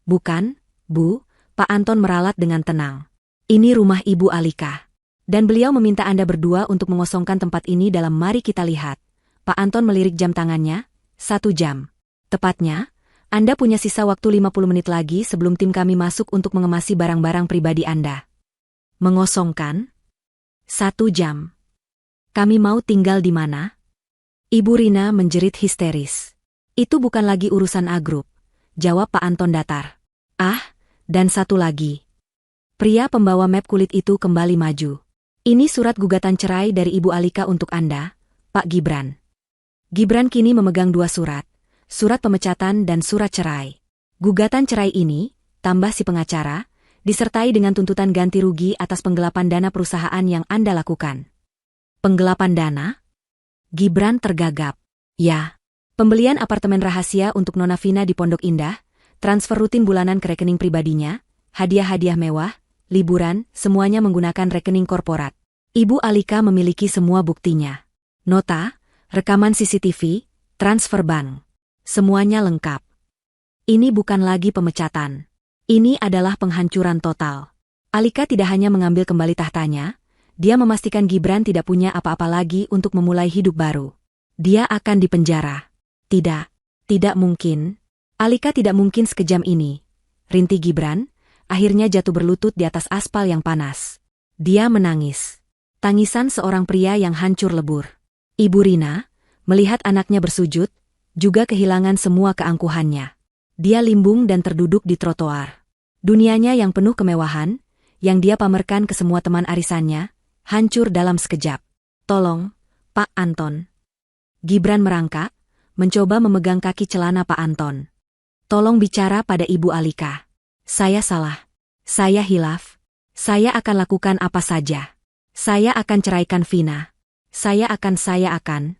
Bukan, Bu, Pak Anton meralat dengan tenang. Ini rumah Ibu Alika. Dan beliau meminta Anda berdua untuk mengosongkan tempat ini dalam mari kita lihat. Pak Anton melirik jam tangannya, 1 jam. Tepatnya, Anda punya sisa waktu 50 menit lagi sebelum tim kami masuk untuk mengemasi barang-barang pribadi Anda. Mengosongkan? 1 jam. Kami mau tinggal di mana? Ibu Rina menjerit histeris. Itu bukan lagi urusan A-Group, jawab Pak Anton datar. Ah, dan satu lagi. Pria pembawa map kulit itu kembali maju. Ini surat gugatan cerai dari Ibu Alika untuk Anda, Pak Gibran. Gibran kini memegang 2 surat, surat pemecatan dan surat cerai. Gugatan cerai ini, tambah si pengacara, disertai dengan tuntutan ganti rugi atas penggelapan dana perusahaan yang Anda lakukan. Penggelapan dana? Gibran tergagap. Ya, pembelian apartemen rahasia untuk Nona Vina di Pondok Indah, transfer rutin bulanan ke rekening pribadinya, hadiah-hadiah mewah, liburan, semuanya menggunakan rekening korporat. Ibu Alika memiliki semua buktinya. Nota, rekaman CCTV, transfer bank. Semuanya lengkap. Ini bukan lagi pemecatan. Ini adalah penghancuran total. Alika tidak hanya mengambil kembali tahtanya, dia memastikan Gibran tidak punya apa-apa lagi untuk memulai hidup baru. Dia akan dipenjara. Tidak, tidak mungkin. Alika tidak mungkin sekejam ini. Rintih Gibran, akhirnya jatuh berlutut di atas aspal yang panas. Dia menangis. Tangisan seorang pria yang hancur lebur. Ibu Rina, melihat anaknya bersujud, juga kehilangan semua keangkuhannya. Dia limbung dan terduduk di trotoar. Dunianya yang penuh kemewahan, yang dia pamerkan ke semua teman arisannya, hancur dalam sekejap. Tolong, Pak Anton. Gibran merangkak, mencoba memegang kaki celana Pak Anton. Tolong bicara pada Ibu Alika. Saya salah. Saya hilaf. Saya akan lakukan apa saja. Saya akan ceraikan Vina. Saya akan.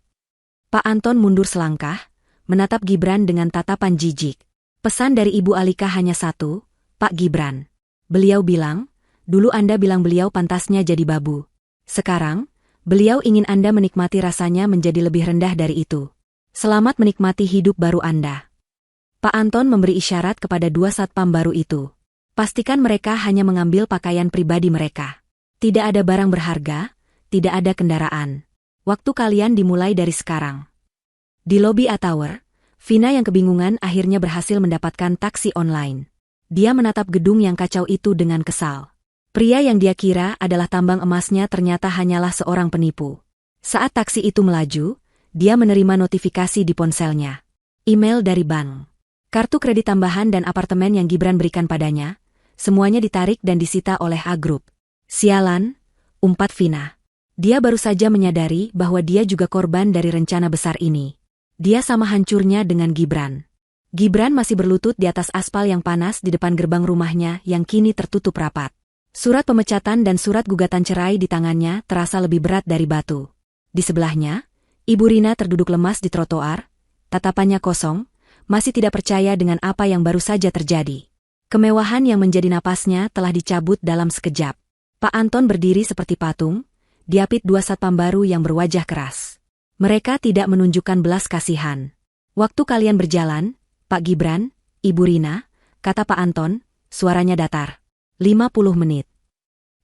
Pak Anton mundur selangkah, menatap Gibran dengan tatapan jijik. Pesan dari Ibu Alika hanya satu, Pak Gibran. Beliau bilang, dulu Anda bilang beliau pantasnya jadi babu. Sekarang, beliau ingin Anda menikmati rasanya menjadi lebih rendah dari itu. Selamat menikmati hidup baru Anda. Pak Anton memberi isyarat kepada 2 satpam baru itu. Pastikan mereka hanya mengambil pakaian pribadi mereka. Tidak ada barang berharga, tidak ada kendaraan. Waktu kalian dimulai dari sekarang. Di lobi A-Tower, Vina yang kebingungan akhirnya berhasil mendapatkan taksi online. Dia menatap gedung yang kacau itu dengan kesal. Pria yang dia kira adalah tambang emasnya ternyata hanyalah seorang penipu. Saat taksi itu melaju, dia menerima notifikasi di ponselnya. Email dari bank. Kartu kredit tambahan dan apartemen yang Gibran berikan padanya, semuanya ditarik dan disita oleh A-Group. Sialan, umpat Vina. Dia baru saja menyadari bahwa dia juga korban dari rencana besar ini. Dia sama hancurnya dengan Gibran. Gibran masih berlutut di atas aspal yang panas di depan gerbang rumahnya yang kini tertutup rapat. Surat pemecatan dan surat gugatan cerai di tangannya terasa lebih berat dari batu. Di sebelahnya, Ibu Rina terduduk lemas di trotoar, tatapannya kosong, masih tidak percaya dengan apa yang baru saja terjadi. Kemewahan yang menjadi napasnya telah dicabut dalam sekejap. Pak Anton berdiri seperti patung, diapit 2 satpam baru yang berwajah keras. Mereka tidak menunjukkan belas kasihan. Waktu kalian berjalan, Pak Gibran, Ibu Rina, kata Pak Anton, suaranya datar. 50 menit.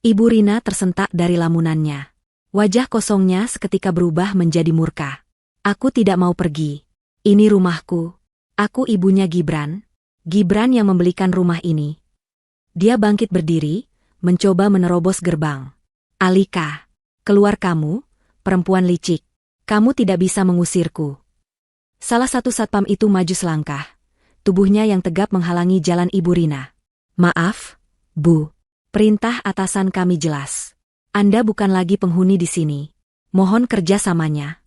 Ibu Rina tersentak dari lamunannya. Wajah kosongnya seketika berubah menjadi murka. Aku tidak mau pergi. Ini rumahku. Aku ibunya Gibran. Gibran yang membelikan rumah ini. Dia bangkit berdiri, mencoba menerobos gerbang. Alika, keluar kamu, perempuan licik. Kamu tidak bisa mengusirku. Salah satu satpam itu maju selangkah. Tubuhnya yang tegap menghalangi jalan Ibu Rina. Maaf, Bu. Perintah atasan kami jelas. Anda bukan lagi penghuni di sini. Mohon kerjasamanya.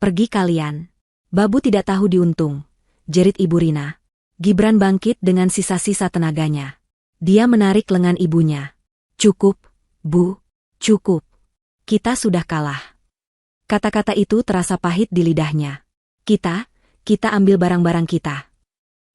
Pergi kalian. Babu tidak tahu diuntung, jerit Ibu Rina. Gibran bangkit dengan sisa-sisa tenaganya. Dia menarik lengan ibunya. Cukup, Bu. Cukup. Kita sudah kalah. Kata-kata itu terasa pahit di lidahnya. Kita ambil barang-barang kita.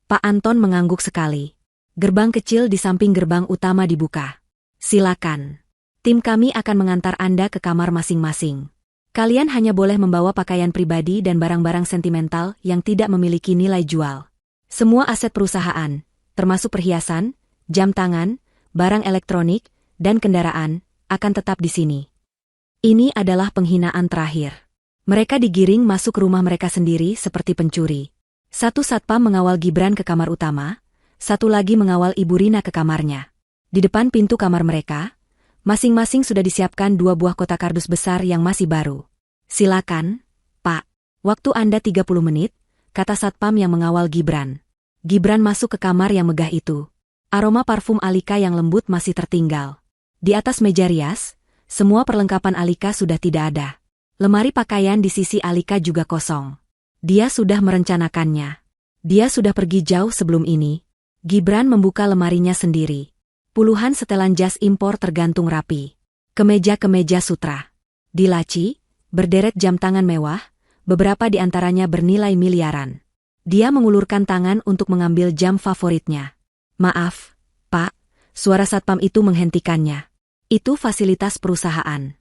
Pak Anton mengangguk sekali. Gerbang kecil di samping gerbang utama dibuka. Silakan. Tim kami akan mengantar Anda ke kamar masing-masing. Kalian hanya boleh membawa pakaian pribadi dan barang-barang sentimental yang tidak memiliki nilai jual. Semua aset perusahaan, termasuk perhiasan, jam tangan, barang elektronik, dan kendaraan, akan tetap di sini. Ini adalah penghinaan terakhir. Mereka digiring masuk rumah mereka sendiri seperti pencuri. Satu satpam mengawal Gibran ke kamar utama, satu lagi mengawal Ibu Rina ke kamarnya. Di depan pintu kamar mereka, masing-masing sudah disiapkan 2 buah kotak kardus besar yang masih baru. Silakan, Pak. Waktu Anda 30 menit, kata satpam yang mengawal Gibran. Gibran masuk ke kamar yang megah itu. Aroma parfum Alika yang lembut masih tertinggal. Di atas meja rias, semua perlengkapan Alika sudah tidak ada. Lemari pakaian di sisi Alika juga kosong. Dia sudah merencanakannya. Dia sudah pergi jauh sebelum ini. Gibran membuka lemarinya sendiri. Puluhan setelan jas impor tergantung rapi. Kemeja-kemeja sutra. Di laci, berderet jam tangan mewah, beberapa di antaranya bernilai miliaran. Dia mengulurkan tangan untuk mengambil jam favoritnya. Maaf, Pak, suara satpam itu menghentikannya. Itu fasilitas perusahaan.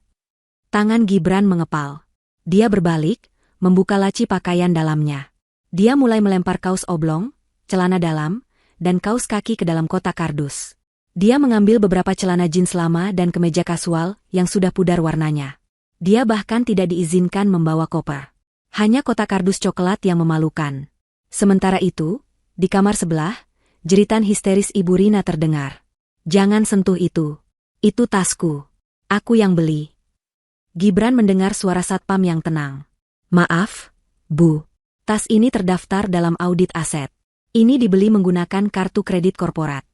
Tangan Gibran mengepal. Dia berbalik, membuka laci pakaian dalamnya. Dia mulai melempar kaos oblong, celana dalam, dan kaos kaki ke dalam kotak kardus. Dia mengambil beberapa celana jeans lama dan kemeja kasual yang sudah pudar warnanya. Dia bahkan tidak diizinkan membawa koper. Hanya kotak kardus coklat yang memalukan. Sementara itu, di kamar sebelah, jeritan histeris Ibu Rina terdengar. Jangan sentuh itu. Itu tasku. Aku yang beli. Gibran mendengar suara satpam yang tenang. Maaf, Bu. Tas ini terdaftar dalam audit aset. Ini dibeli menggunakan kartu kredit korporat.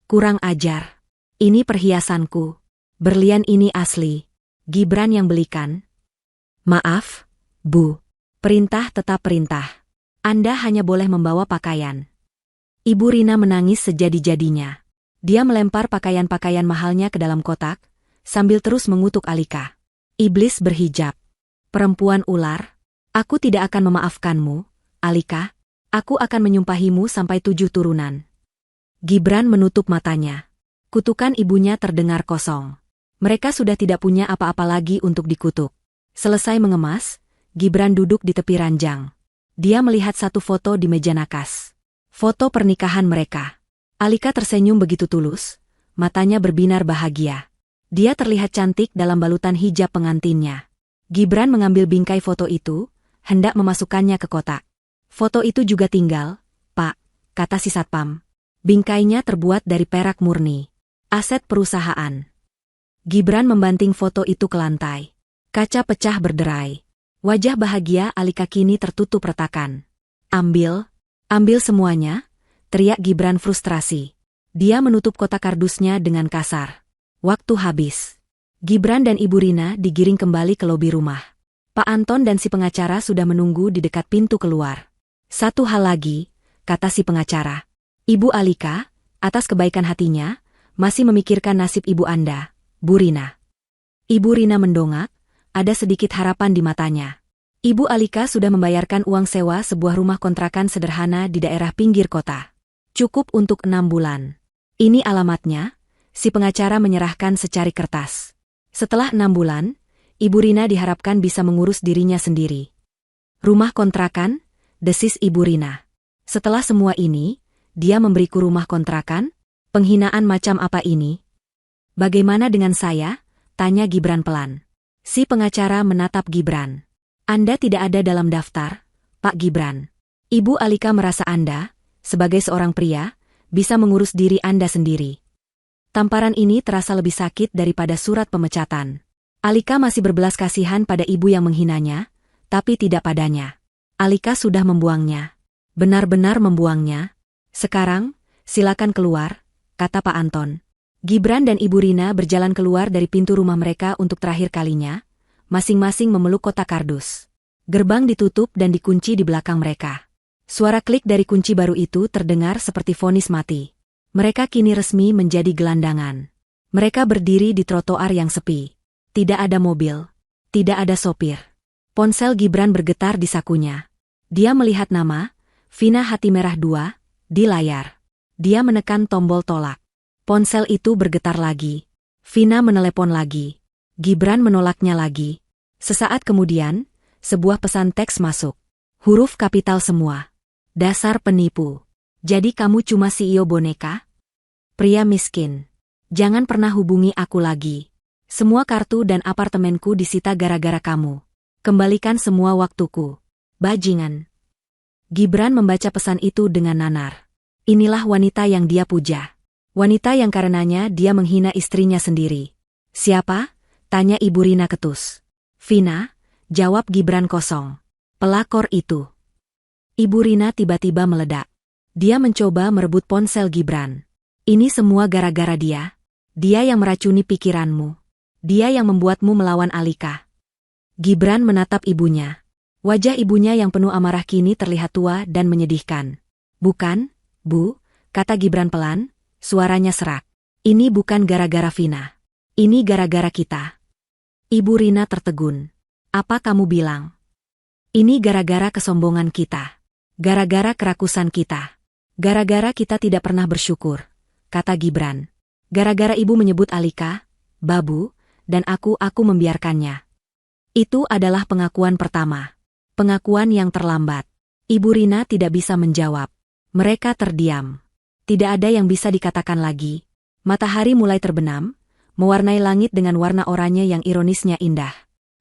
Kurang ajar. Ini perhiasanku. Berlian ini asli. Gibran yang belikan. Maaf, Bu. Perintah tetap perintah. Anda hanya boleh membawa pakaian. Ibu Rina menangis sejadi-jadinya. Dia melempar pakaian-pakaian mahalnya ke dalam kotak, sambil terus mengutuk Alika. Iblis berhijab. Perempuan ular. Aku tidak akan memaafkanmu, Alika. Aku akan menyumpahimu sampai 7 turunan. Gibran menutup matanya. Kutukan ibunya terdengar kosong. Mereka sudah tidak punya apa-apa lagi untuk dikutuk. Selesai mengemas, Gibran duduk di tepi ranjang. Dia melihat satu foto di meja nakas. Foto pernikahan mereka. Alika tersenyum begitu tulus, matanya berbinar bahagia. Dia terlihat cantik dalam balutan hijab pengantinnya. Gibran mengambil bingkai foto itu, hendak memasukkannya ke kotak. Foto itu juga tinggal, Pak, kata si satpam. Bingkainya terbuat dari perak murni. Aset perusahaan. Gibran membanting foto itu ke lantai. Kaca pecah berderai. Wajah bahagia Alika kini tertutup retakan. Ambil semuanya, teriak Gibran frustrasi. Dia menutup kotak kardusnya dengan kasar. Waktu habis. Gibran dan Ibu Rina digiring kembali ke lobi rumah. Pak Anton dan si pengacara sudah menunggu di dekat pintu keluar. Satu hal lagi, kata si pengacara. Ibu Alika, atas kebaikan hatinya, masih memikirkan nasib ibu Anda, Bu Rina. Ibu Rina mendongak, ada sedikit harapan di matanya. Ibu Alika sudah membayarkan uang sewa sebuah rumah kontrakan sederhana di daerah pinggir kota. Cukup untuk 6 bulan. Ini alamatnya. Si pengacara menyerahkan secari kertas. Setelah 6 bulan, Ibu Rina diharapkan bisa mengurus dirinya sendiri. Rumah kontrakan, desis Ibu Rina. Setelah semua ini, dia memberiku rumah kontrakan? Penghinaan macam apa ini? Bagaimana dengan saya? Tanya Gibran pelan. Si pengacara menatap Gibran. Anda tidak ada dalam daftar, Pak Gibran. Ibu Alika merasa Anda, sebagai seorang pria, bisa mengurus diri Anda sendiri. Tamparan ini terasa lebih sakit daripada surat pemecatan. Alika masih berbelas kasihan pada ibu yang menghinanya, tapi tidak padanya. Alika sudah membuangnya. Benar-benar membuangnya. Sekarang, silakan keluar, kata Pak Anton. Gibran dan Ibu Rina berjalan keluar dari pintu rumah mereka untuk terakhir kalinya, masing-masing memeluk kotak kardus. Gerbang ditutup dan dikunci di belakang mereka. Suara klik dari kunci baru itu terdengar seperti vonis mati. Mereka kini resmi menjadi gelandangan. Mereka berdiri di trotoar yang sepi. Tidak ada mobil. Tidak ada sopir. Ponsel Gibran bergetar di sakunya. Dia melihat nama, Vina Hati Merah 2, di layar. Dia menekan tombol tolak. Ponsel itu bergetar lagi. Vina menelepon lagi. Gibran menolaknya lagi. Sesaat kemudian, sebuah pesan teks masuk. Huruf kapital semua. Dasar penipu. Jadi kamu cuma CEO boneka? Pria miskin. Jangan pernah hubungi aku lagi. Semua kartu dan apartemenku disita gara-gara kamu. Kembalikan semua waktuku. Bajingan. Gibran membaca pesan itu dengan nanar. Inilah wanita yang dia puja. Wanita yang karenanya dia menghina istrinya sendiri. Siapa? Tanya Ibu Rina ketus. Vina, jawab Gibran kosong. Pelakor itu. Ibu Rina tiba-tiba meledak. Dia mencoba merebut ponsel Gibran. Ini semua gara-gara dia. Dia yang meracuni pikiranmu. Dia yang membuatmu melawan Alika. Gibran menatap ibunya. Wajah ibunya yang penuh amarah kini terlihat tua dan menyedihkan. Bukan, Bu, kata Gibran pelan, suaranya serak. Ini bukan gara-gara Vina. Ini gara-gara kita. Ibu Rina tertegun. Apa kamu bilang? Ini gara-gara kesombongan kita. Gara-gara kerakusan kita. Gara-gara kita tidak pernah bersyukur, kata Gibran. Gara-gara ibu menyebut Alika, Babu, dan aku membiarkannya. Itu adalah pengakuan pertama. Pengakuan yang terlambat. Ibu Rina tidak bisa menjawab. Mereka terdiam. Tidak ada yang bisa dikatakan lagi. Matahari mulai terbenam, mewarnai langit dengan warna oranye yang ironisnya indah.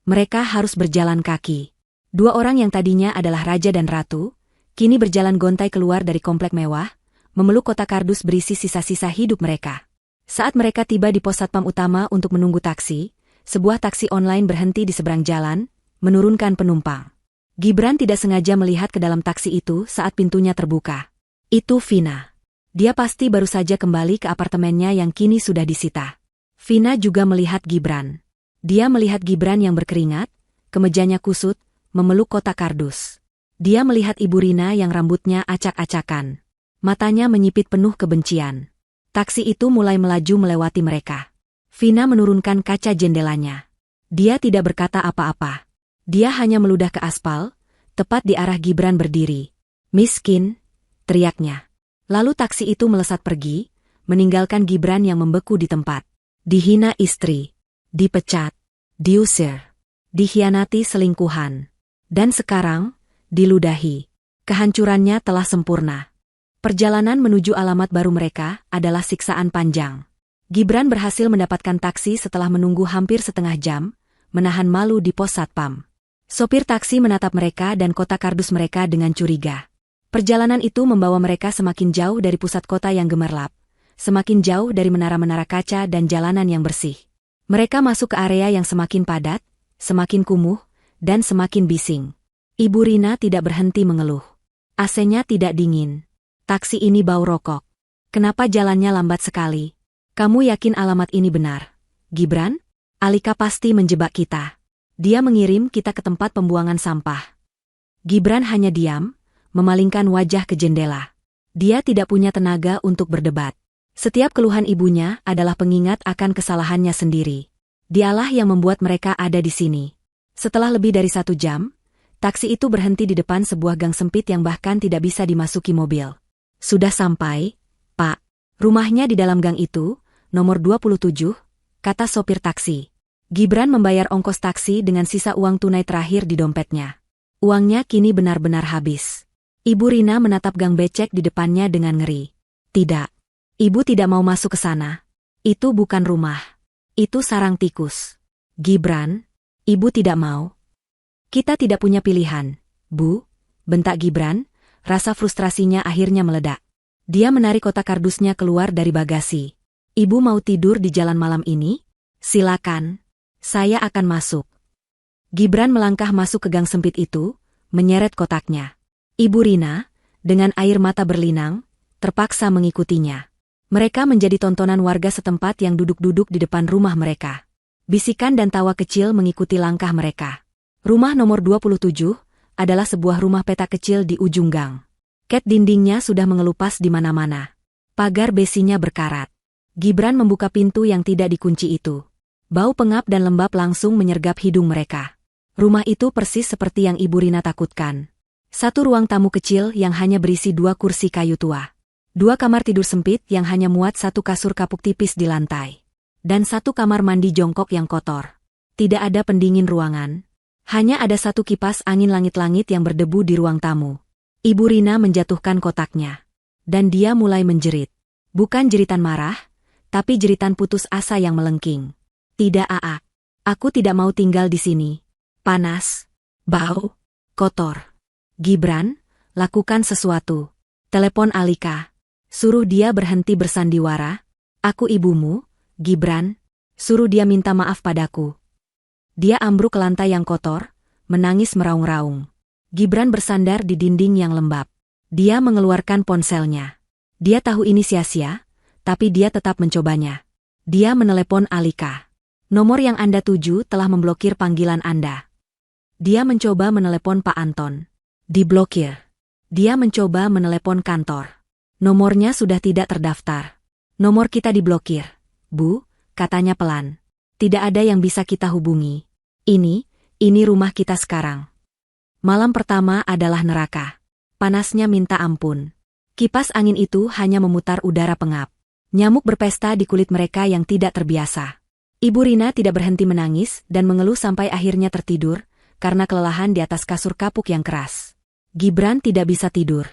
Mereka harus berjalan kaki. Dua orang yang tadinya adalah raja dan ratu, kini berjalan gontai keluar dari komplek mewah, memeluk kotak kardus berisi sisa-sisa hidup mereka. Saat mereka tiba di pos satpam utama untuk menunggu taksi, sebuah taksi online berhenti di seberang jalan, menurunkan penumpang. Gibran tidak sengaja melihat ke dalam taksi itu saat pintunya terbuka. Itu Vina. Dia pasti baru saja kembali ke apartemennya yang kini sudah disita. Vina juga melihat Gibran. Dia melihat Gibran yang berkeringat, kemejanya kusut, memeluk kotak kardus. Dia melihat Ibu Rina yang rambutnya acak-acakan. Matanya menyipit penuh kebencian. Taksi itu mulai melaju melewati mereka. Vina menurunkan kaca jendelanya. Dia tidak berkata apa-apa. Dia hanya meludah ke aspal, tepat di arah Gibran berdiri. Miskin, teriaknya. Lalu taksi itu melesat pergi, meninggalkan Gibran yang membeku di tempat. Dihina istri, dipecat, diusir, dikhianati selingkuhan. Dan sekarang, diludahi. Kehancurannya telah sempurna. Perjalanan menuju alamat baru mereka adalah siksaan panjang. Gibran berhasil mendapatkan taksi setelah menunggu hampir setengah jam, menahan malu di pos satpam. Sopir taksi menatap mereka dan kotak kardus mereka dengan curiga. Perjalanan itu membawa mereka semakin jauh dari pusat kota yang gemerlap, semakin jauh dari menara-menara kaca dan jalanan yang bersih. Mereka masuk ke area yang semakin padat, semakin kumuh, dan semakin bising. Ibu Rina tidak berhenti mengeluh. AC-nya tidak dingin. Taksi ini bau rokok. Kenapa jalannya lambat sekali? Kamu yakin alamat ini benar? Gibran? Alika pasti menjebak kita. Dia mengirim kita ke tempat pembuangan sampah. Gibran hanya diam, memalingkan wajah ke jendela. Dia tidak punya tenaga untuk berdebat. Setiap keluhan ibunya adalah pengingat akan kesalahannya sendiri. Dialah yang membuat mereka ada di sini. Setelah lebih dari 1 jam, taksi itu berhenti di depan sebuah gang sempit yang bahkan tidak bisa dimasuki mobil. Sudah sampai, Pak. Rumahnya di dalam gang itu, nomor 27, kata sopir taksi. Gibran membayar ongkos taksi dengan sisa uang tunai terakhir di dompetnya. Uangnya kini benar-benar habis. Ibu Rina menatap gang becek di depannya dengan ngeri. Tidak. Ibu tidak mau masuk ke sana. Itu bukan rumah. Itu sarang tikus. Gibran, ibu tidak mau. Kita tidak punya pilihan, Bu, bentak Gibran, rasa frustrasinya akhirnya meledak. Dia menarik kotak kardusnya keluar dari bagasi. Ibu mau tidur di jalan malam ini? Silakan. Saya akan masuk. Gibran melangkah masuk ke gang sempit itu, menyeret kotaknya. Ibu Rina, dengan air mata berlinang, terpaksa mengikutinya. Mereka menjadi tontonan warga setempat yang duduk-duduk di depan rumah mereka. Bisikan dan tawa kecil mengikuti langkah mereka. Rumah nomor 27 adalah sebuah rumah petak kecil di ujung gang. Ket dindingnya sudah mengelupas di mana-mana. Pagar besinya berkarat. Gibran membuka pintu yang tidak dikunci itu. Bau pengap dan lembab langsung menyergap hidung mereka. Rumah itu persis seperti yang Ibu Rina takutkan. Satu ruang tamu kecil yang hanya berisi 2 kursi kayu tua. 2 kamar tidur sempit yang hanya muat 1 kasur kapuk tipis di lantai. Dan 1 kamar mandi jongkok yang kotor. Tidak ada pendingin ruangan. Hanya ada 1 kipas angin langit-langit yang berdebu di ruang tamu. Ibu Rina menjatuhkan kotaknya. Dan dia mulai menjerit. Bukan jeritan marah, tapi jeritan putus asa yang melengking. Tidak, Aa. Aku tidak mau tinggal di sini. Panas, bau, kotor. Gibran, lakukan sesuatu. Telepon Alika. Suruh dia berhenti bersandiwara. Aku ibumu, Gibran. Suruh dia minta maaf padaku. Dia ambruk ke lantai yang kotor, menangis meraung-raung. Gibran bersandar di dinding yang lembab. Dia mengeluarkan ponselnya. Dia tahu ini sia-sia, tapi dia tetap mencobanya. Dia menelepon Alika. Nomor yang Anda tuju telah memblokir panggilan Anda. Dia mencoba menelepon Pak Anton. Diblokir. Dia mencoba menelepon kantor. Nomornya sudah tidak terdaftar. Nomor kita diblokir. Bu, katanya pelan. Tidak ada yang bisa kita hubungi. Ini rumah kita sekarang. Malam pertama adalah neraka. Panasnya minta ampun. Kipas angin itu hanya memutar udara pengap. Nyamuk berpesta di kulit mereka yang tidak terbiasa. Ibu Rina tidak berhenti menangis dan mengeluh sampai akhirnya tertidur, karena kelelahan di atas kasur kapuk yang keras. Gibran tidak bisa tidur.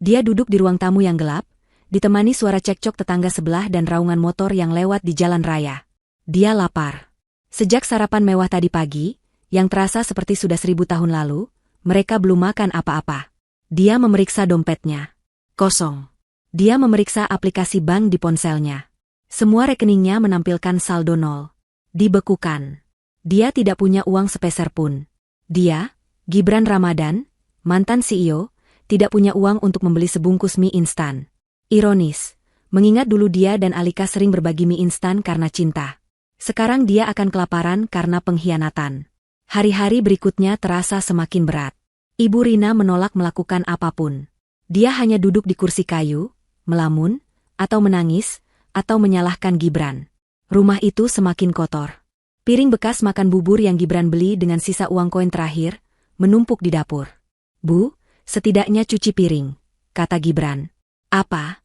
Dia duduk di ruang tamu yang gelap, ditemani suara cekcok tetangga sebelah dan raungan motor yang lewat di jalan raya. Dia lapar. Sejak sarapan mewah tadi pagi, yang terasa seperti sudah 1000 tahun lalu, mereka belum makan apa-apa. Dia memeriksa dompetnya. Kosong. Dia memeriksa aplikasi bank di ponselnya. Semua rekeningnya menampilkan saldo nol. Dibekukan. Dia tidak punya uang sepeser pun. Dia, Gibran Ramadan, mantan CEO, tidak punya uang untuk membeli sebungkus mie instan. Ironis, mengingat dulu dia dan Alika sering berbagi mie instan karena cinta. Sekarang dia akan kelaparan karena pengkhianatan. Hari-hari berikutnya terasa semakin berat. Ibu Rina menolak melakukan apapun. Dia hanya duduk di kursi kayu, melamun, atau menangis, atau menyalahkan Gibran. Rumah itu semakin kotor. Piring bekas makan bubur yang Gibran beli dengan sisa uang koin terakhir, menumpuk di dapur. Bu, setidaknya cuci piring, kata Gibran. Apa?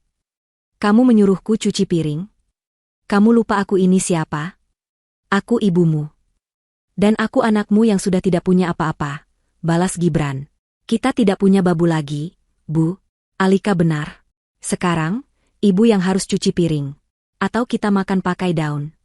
Kamu menyuruhku cuci piring? Kamu lupa aku ini siapa? Aku ibumu. Dan aku anakmu yang sudah tidak punya apa-apa, balas Gibran. Kita tidak punya babu lagi, Bu. Alika benar. Sekarang, ibu yang harus cuci piring. Atau kita makan pakai daun.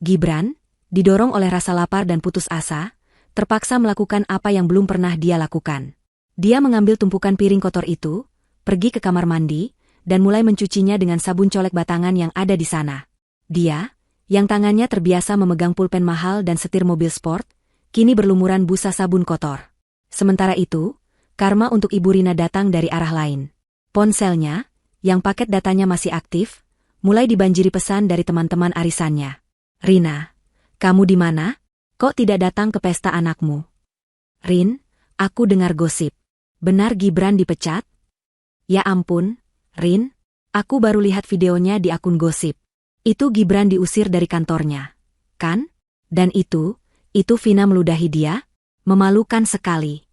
Gibran, didorong oleh rasa lapar dan putus asa, terpaksa melakukan apa yang belum pernah dia lakukan. Dia mengambil tumpukan piring kotor itu, pergi ke kamar mandi, dan mulai mencucinya dengan sabun colek batangan yang ada di sana. Dia, yang tangannya terbiasa memegang pulpen mahal dan setir mobil sport, kini berlumuran busa sabun kotor. Sementara itu, karma untuk Ibu Rina datang dari arah lain. Ponselnya, yang paket datanya masih aktif, mulai dibanjiri pesan dari teman-teman arisannya. Rina, kamu di mana? Kok tidak datang ke pesta anakmu? Rin, aku dengar gosip. Benar Gibran dipecat? Ya ampun, Rin, aku baru lihat videonya di akun gosip. Itu Gibran diusir dari kantornya, kan? Dan itu Vina meludahi dia? Memalukan sekali.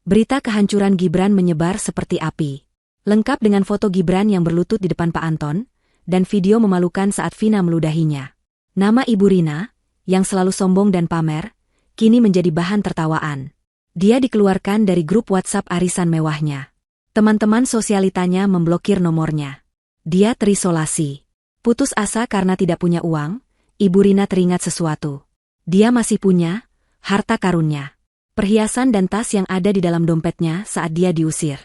Berita kehancuran Gibran menyebar seperti api. Lengkap dengan foto Gibran yang berlutut di depan Pak Anton, dan video memalukan saat Vina meludahinya. Nama Ibu Rina, yang selalu sombong dan pamer, kini menjadi bahan tertawaan. Dia dikeluarkan dari grup WhatsApp arisan mewahnya. Teman-teman sosialitanya memblokir nomornya. Dia terisolasi. Putus asa karena tidak punya uang, Ibu Rina teringat sesuatu. Dia masih punya harta karunnya. Perhiasan dan tas yang ada di dalam dompetnya saat dia diusir.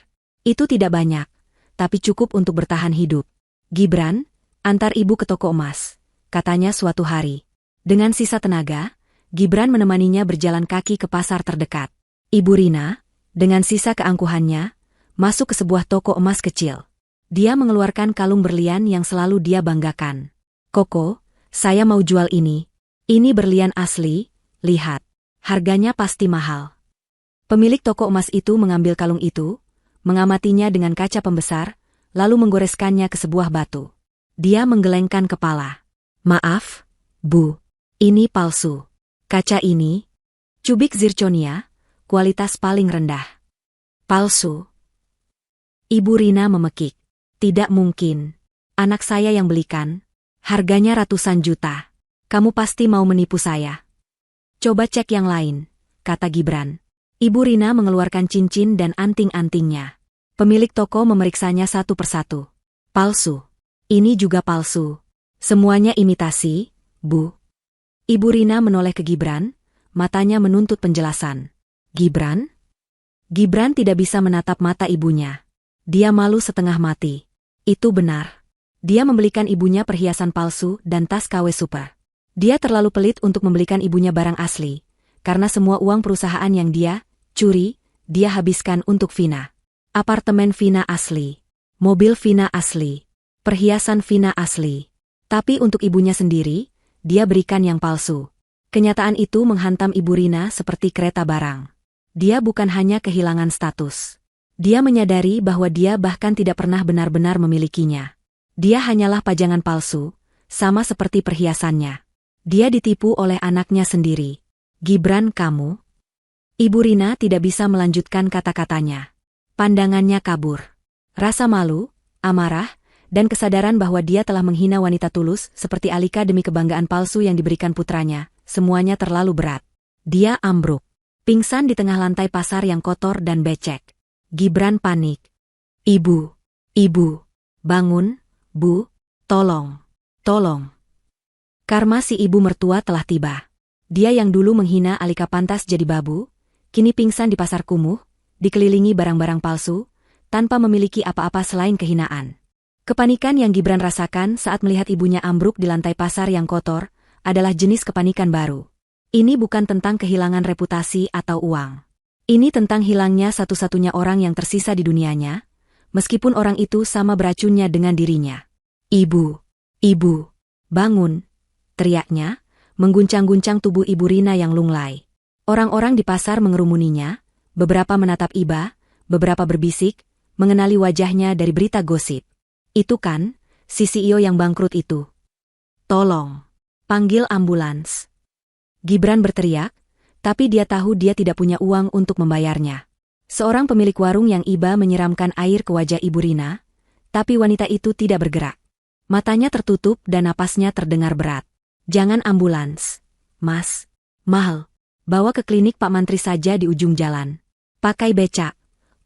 Itu tidak banyak, tapi cukup untuk bertahan hidup. Gibran, antar ibu ke toko emas, katanya suatu hari. Dengan sisa tenaga, Gibran menemaninya berjalan kaki ke pasar terdekat. Ibu Rina, dengan sisa keangkuhannya, masuk ke sebuah toko emas kecil. Dia mengeluarkan kalung berlian yang selalu dia banggakan. Koko, saya mau jual ini. Ini berlian asli, lihat. Harganya pasti mahal. Pemilik toko emas itu mengambil kalung itu, mengamatinya dengan kaca pembesar, lalu menggoreskannya ke sebuah batu. Dia menggelengkan kepala. Maaf, Bu. Ini palsu. Kaca ini, cubik zirconia, kualitas paling rendah. Palsu. Ibu Rina memekik. Tidak mungkin. Anak saya yang belikan. Harganya ratusan juta. Kamu pasti mau menipu saya. Coba cek yang lain, kata Gibran. Ibu Rina mengeluarkan cincin dan anting-antingnya. Pemilik toko memeriksanya satu persatu. Palsu. Ini juga palsu. Semuanya imitasi, Bu. Ibu Rina menoleh ke Gibran, matanya menuntut penjelasan. Gibran? Gibran tidak bisa menatap mata ibunya. Dia malu setengah mati. Itu benar. Dia membelikan ibunya perhiasan palsu dan tas KW super. Dia terlalu pelit untuk membelikan ibunya barang asli, karena semua uang perusahaan yang dia curi, dia habiskan untuk Vina. Apartemen Vina asli. Mobil Vina asli. Perhiasan Vina asli. Tapi untuk ibunya sendiri, dia berikan yang palsu. Kenyataan itu menghantam Ibu Rina seperti kereta barang. Dia bukan hanya kehilangan status. Dia menyadari bahwa dia bahkan tidak pernah benar-benar memilikinya. Dia hanyalah pajangan palsu, sama seperti perhiasannya. Dia ditipu oleh anaknya sendiri. Gibran, kamu? Ibu Rina tidak bisa melanjutkan kata-katanya. Pandangannya kabur. Rasa malu, amarah, dan kesadaran bahwa dia telah menghina wanita tulus seperti Alika demi kebanggaan palsu yang diberikan putranya, semuanya terlalu berat. Dia ambruk. Pingsan di tengah lantai pasar yang kotor dan becek. Gibran panik. Ibu, bangun, Bu, tolong. Karma si ibu mertua telah tiba. Dia yang dulu menghina Alika pantas jadi babu, kini pingsan di pasar kumuh, dikelilingi barang-barang palsu, tanpa memiliki apa-apa selain kehinaan. Kepanikan yang Gibran rasakan saat melihat ibunya ambruk di lantai pasar yang kotor, adalah jenis kepanikan baru. Ini bukan tentang kehilangan reputasi atau uang. Ini tentang hilangnya satu-satunya orang yang tersisa di dunianya, meskipun orang itu sama beracunnya dengan dirinya. Ibu, bangun, teriaknya, mengguncang-guncang tubuh Ibu Rina yang lunglai. Orang-orang di pasar mengerumuninya, beberapa menatap Iba, beberapa berbisik, mengenali wajahnya dari berita gosip. Itu kan, si CEO yang bangkrut itu. Tolong, panggil ambulans. Gibran berteriak, tapi dia tahu dia tidak punya uang untuk membayarnya. Seorang pemilik warung yang Iba menyiramkan air ke wajah Ibu Rina, tapi wanita itu tidak bergerak. Matanya tertutup dan napasnya terdengar berat. Jangan ambulans, Mas. Mahal. Bawa ke klinik Pak Mantri saja di ujung jalan. Pakai becak,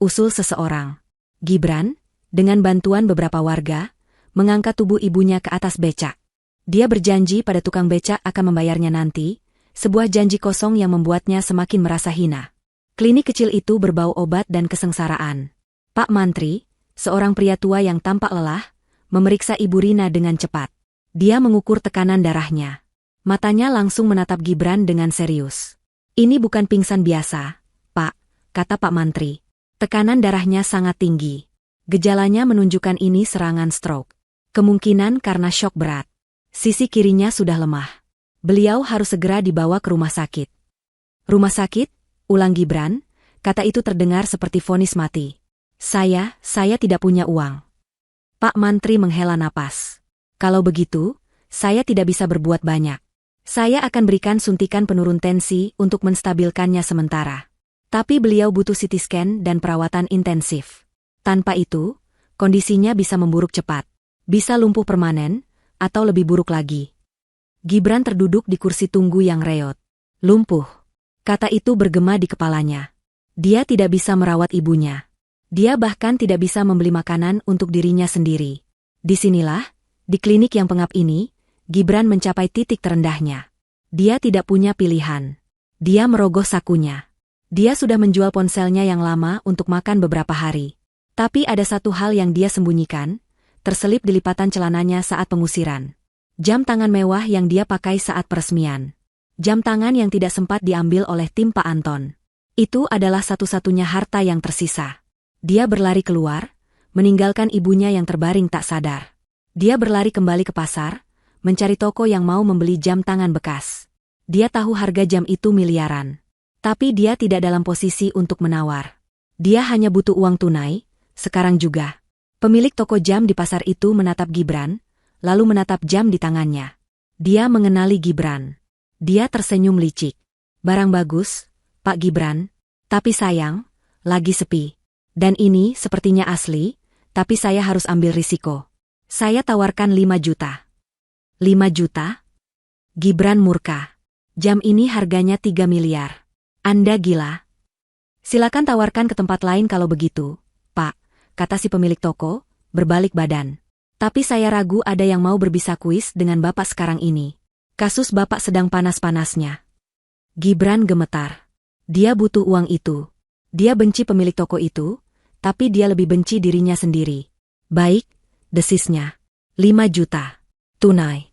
usul seseorang. Gibran, dengan bantuan beberapa warga, mengangkat tubuh ibunya ke atas becak. Dia berjanji pada tukang becak akan membayarnya nanti, sebuah janji kosong yang membuatnya semakin merasa hina. Klinik kecil itu berbau obat dan kesengsaraan. Pak Mantri, seorang pria tua yang tampak lelah, memeriksa Ibu Rina dengan cepat. Dia mengukur tekanan darahnya. Matanya langsung menatap Gibran dengan serius. Ini bukan pingsan biasa, Pak, kata Pak Mantri. Tekanan darahnya sangat tinggi. Gejalanya menunjukkan ini serangan stroke. Kemungkinan karena syok berat. Sisi kirinya sudah lemah. Beliau harus segera dibawa ke rumah sakit. Rumah sakit? Ulang Gibran, kata itu terdengar seperti vonis mati. Saya tidak punya uang. Pak Mantri menghela napas. Kalau begitu, saya tidak bisa berbuat banyak. Saya akan berikan suntikan penurun tensi untuk menstabilkannya sementara. Tapi beliau butuh CT scan dan perawatan intensif. Tanpa itu, kondisinya bisa memburuk cepat. Bisa lumpuh permanen, atau lebih buruk lagi. Gibran terduduk di kursi tunggu yang reot. Lumpuh. Kata itu bergema di kepalanya. Dia tidak bisa merawat ibunya. Dia bahkan tidak bisa membeli makanan untuk dirinya sendiri. Disinilah, di klinik yang pengap ini, Gibran mencapai titik terendahnya. Dia tidak punya pilihan. Dia merogoh sakunya. Dia sudah menjual ponselnya yang lama untuk makan beberapa hari. Tapi ada satu hal yang dia sembunyikan, terselip di lipatan celananya saat pengusiran. Jam tangan mewah yang dia pakai saat peresmian. Jam tangan yang tidak sempat diambil oleh tim Pak Anton. Itu adalah satu-satunya harta yang tersisa. Dia berlari keluar, meninggalkan ibunya yang terbaring tak sadar. Dia berlari kembali ke pasar, mencari toko yang mau membeli jam tangan bekas. Dia tahu harga jam itu miliaran. Tapi dia tidak dalam posisi untuk menawar. Dia hanya butuh uang tunai, sekarang juga. Pemilik toko jam di pasar itu menatap Gibran, lalu menatap jam di tangannya. Dia mengenali Gibran. Dia tersenyum licik. Barang bagus, Pak Gibran, tapi sayang, lagi sepi. Dan ini sepertinya asli, tapi saya harus ambil risiko. Saya tawarkan 5 juta. 5 juta? Gibran murka. Jam ini harganya 3 miliar. Anda gila? Silakan tawarkan ke tempat lain kalau begitu, Pak, kata si pemilik toko, berbalik badan. Tapi saya ragu ada yang mau berbisa kuis dengan Bapak sekarang ini. Kasus Bapak sedang panas-panasnya. Gibran gemetar. Dia butuh uang itu. Dia benci pemilik toko itu, tapi dia lebih benci dirinya sendiri. Baik, desisnya. 5 juta. Tunai.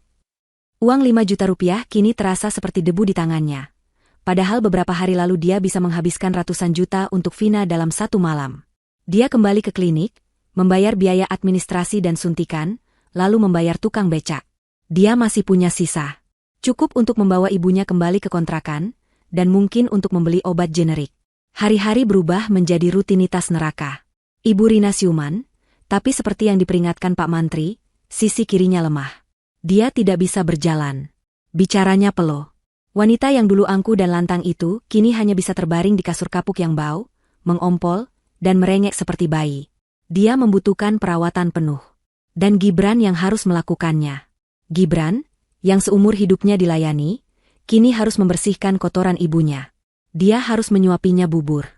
Uang 5 juta rupiah kini terasa seperti debu di tangannya. Padahal beberapa hari lalu dia bisa menghabiskan ratusan juta untuk Vina dalam satu malam. Dia kembali ke klinik, membayar biaya administrasi dan suntikan, lalu membayar tukang becak. Dia masih punya sisa. Cukup untuk membawa ibunya kembali ke kontrakan, dan mungkin untuk membeli obat generik. Hari-hari berubah menjadi rutinitas neraka. Ibu Rina siuman, tapi seperti yang diperingatkan Pak Mantri, sisi kirinya lemah. Dia tidak bisa berjalan. Bicaranya peluh. Wanita yang dulu angkuh dan lantang itu kini hanya bisa terbaring di kasur kapuk yang bau, mengompol, dan merengek seperti bayi. Dia membutuhkan perawatan penuh. Dan Gibran yang harus melakukannya. Gibran, yang seumur hidupnya dilayani, kini harus membersihkan kotoran ibunya. Dia harus menyuapinya bubur.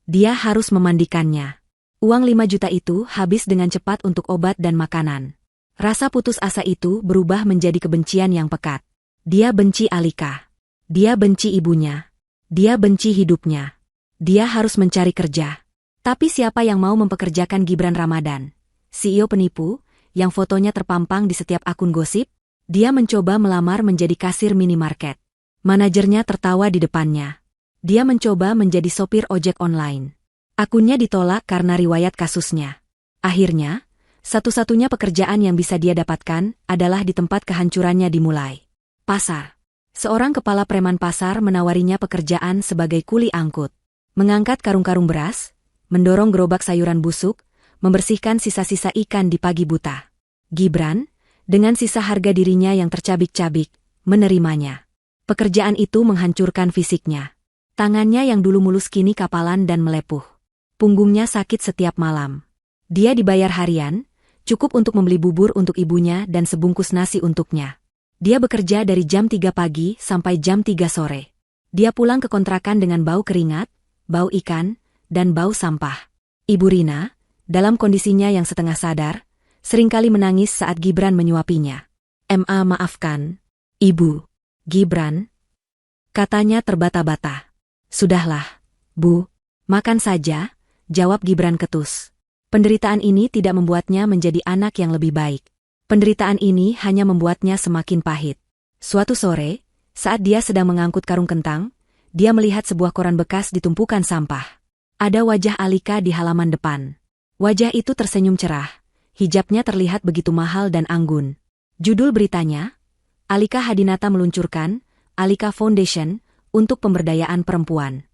Dia harus memandikannya. Uang 5 juta itu habis dengan cepat untuk obat dan makanan. Rasa putus asa itu berubah menjadi kebencian yang pekat. Dia benci Alika. Dia benci ibunya. Dia benci hidupnya. Dia harus mencari kerja. Tapi siapa yang mau mempekerjakan Gibran Ramadan? CEO penipu, yang fotonya terpampang di setiap akun gosip? Dia mencoba melamar menjadi kasir minimarket. Manajernya tertawa di depannya. Dia mencoba menjadi sopir ojek online. Akunnya ditolak karena riwayat kasusnya. Akhirnya, satu-satunya pekerjaan yang bisa dia dapatkan adalah di tempat kehancurannya dimulai. Pasar. Seorang kepala preman pasar menawarinya pekerjaan sebagai kuli angkut. Mengangkat karung-karung beras, mendorong gerobak sayuran busuk, membersihkan sisa-sisa ikan di pagi buta. Gibran, dengan sisa harga dirinya yang tercabik-cabik, menerimanya. Pekerjaan itu menghancurkan fisiknya. Tangannya yang dulu mulus kini kapalan dan melepuh. Punggungnya sakit setiap malam. Dia dibayar harian, cukup untuk membeli bubur untuk ibunya dan sebungkus nasi untuknya. Dia bekerja dari jam 3 pagi sampai jam 3 sore. Dia pulang ke kontrakan dengan bau keringat, bau ikan, dan bau sampah. Ibu Rina, dalam kondisinya yang setengah sadar, seringkali menangis saat Gibran menyuapinya. Maafkan, Ibu. Gibran, katanya terbata-bata. Sudahlah, Bu, makan saja, jawab Gibran ketus. Penderitaan ini tidak membuatnya menjadi anak yang lebih baik. Penderitaan ini hanya membuatnya semakin pahit. Suatu sore, saat dia sedang mengangkut karung kentang, dia melihat sebuah koran bekas di tumpukan sampah. Ada wajah Alika di halaman depan. Wajah itu tersenyum cerah. Hijabnya terlihat begitu mahal dan anggun. Judul beritanya, Alika Hadinata meluncurkan Alika Foundation untuk pemberdayaan perempuan.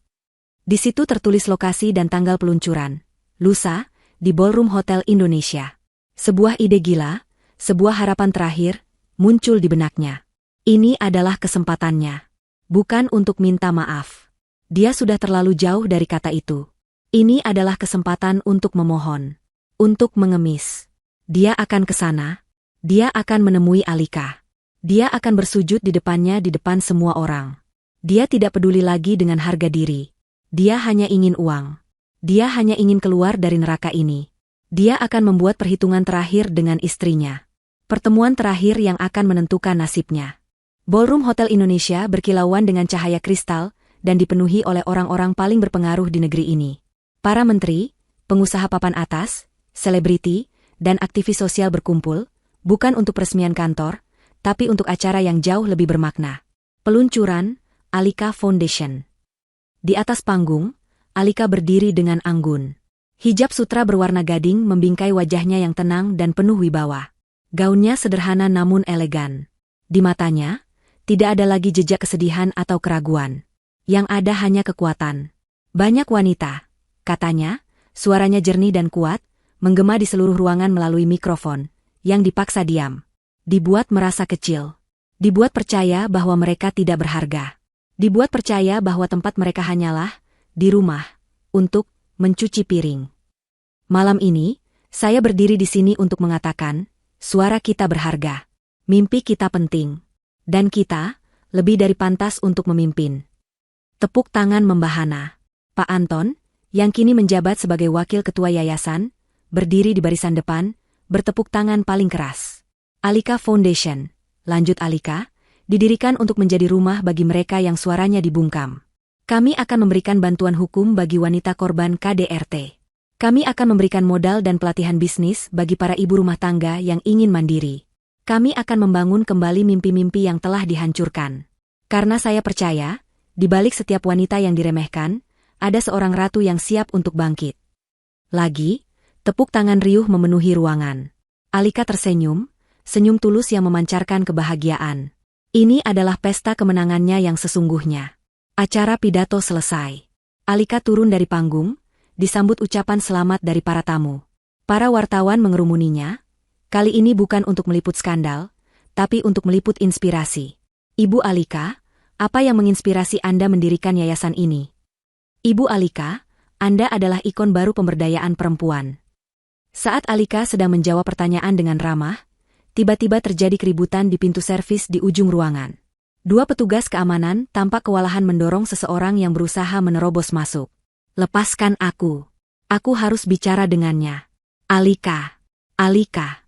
Di situ tertulis lokasi dan tanggal peluncuran. Lusa, di Ballroom Hotel Indonesia. Sebuah ide gila, sebuah harapan terakhir, muncul di benaknya. Ini adalah kesempatannya. Bukan untuk minta maaf. Dia sudah terlalu jauh dari kata itu. Ini adalah kesempatan untuk memohon. Untuk mengemis. Dia akan ke sana. Dia akan menemui Alika. Dia akan bersujud di depannya di depan semua orang. Dia tidak peduli lagi dengan harga diri. Dia hanya ingin uang. Dia hanya ingin keluar dari neraka ini. Dia akan membuat perhitungan terakhir dengan istrinya. Pertemuan terakhir yang akan menentukan nasibnya. Ballroom Hotel Indonesia berkilauan dengan cahaya kristal dan dipenuhi oleh orang-orang paling berpengaruh di negeri ini. Para menteri, pengusaha papan atas, selebriti, dan aktivis sosial berkumpul, bukan untuk peresmian kantor, tapi untuk acara yang jauh lebih bermakna. Peluncuran Alika Foundation. Di atas panggung, Alika berdiri dengan anggun. Hijab sutra berwarna gading membingkai wajahnya yang tenang dan penuh wibawa. Gaunnya sederhana namun elegan. Di matanya, tidak ada lagi jejak kesedihan atau keraguan. Yang ada hanya kekuatan. Banyak wanita, katanya, suaranya jernih dan kuat, menggema di seluruh ruangan melalui mikrofon, yang dipaksa diam. Dibuat merasa kecil. Dibuat percaya bahwa mereka tidak berharga. Dibuat percaya bahwa tempat mereka hanyalah di rumah, untuk mencuci piring. Malam ini, saya berdiri di sini untuk mengatakan, suara kita berharga. Mimpi kita penting. Dan kita, lebih dari pantas untuk memimpin. Tepuk tangan membahana. Pak Anton, yang kini menjabat sebagai wakil ketua yayasan, berdiri di barisan depan, bertepuk tangan paling keras. Alika Foundation, lanjut Alika, didirikan untuk menjadi rumah bagi mereka yang suaranya dibungkam. Kami akan memberikan bantuan hukum bagi wanita korban KDRT. Kami akan memberikan modal dan pelatihan bisnis bagi para ibu rumah tangga yang ingin mandiri. Kami akan membangun kembali mimpi-mimpi yang telah dihancurkan. Karena saya percaya, di balik setiap wanita yang diremehkan, ada seorang ratu yang siap untuk bangkit. Lagi, tepuk tangan riuh memenuhi ruangan. Alika tersenyum, senyum tulus yang memancarkan kebahagiaan. Ini adalah pesta kemenangannya yang sesungguhnya. Acara pidato selesai. Alika turun dari panggung, disambut ucapan selamat dari para tamu. Para wartawan mengerumuninya. Kali ini bukan untuk meliput skandal, tapi untuk meliput inspirasi. Ibu Alika, apa yang menginspirasi Anda mendirikan yayasan ini? Ibu Alika, Anda adalah ikon baru pemberdayaan perempuan. Saat Alika sedang menjawab pertanyaan dengan ramah, tiba-tiba terjadi keributan di pintu servis di ujung ruangan. Dua petugas keamanan tampak kewalahan mendorong seseorang yang berusaha menerobos masuk. Lepaskan aku. Aku harus bicara dengannya. Alika. Alika.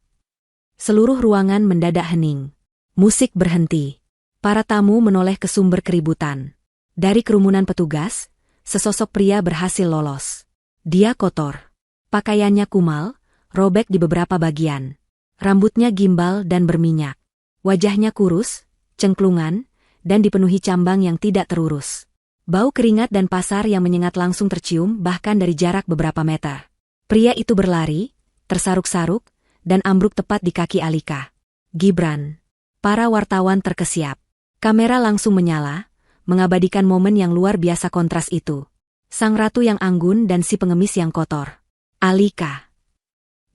Seluruh ruangan mendadak hening. Musik berhenti. Para tamu menoleh ke sumber keributan. Dari kerumunan petugas, sesosok pria berhasil lolos. Dia kotor. Pakaiannya kumal, robek di beberapa bagian. Rambutnya gimbal dan berminyak. Wajahnya kurus, cengklungan, dan dipenuhi cambang yang tidak terurus. Bau keringat dan pasar yang menyengat langsung tercium bahkan dari jarak beberapa meter. Pria itu berlari, tersaruk-saruk, dan ambruk tepat di kaki Alika. Gibran. Para wartawan terkesiap. Kamera langsung menyala, mengabadikan momen yang luar biasa kontras itu. Sang ratu yang anggun dan si pengemis yang kotor. Alika.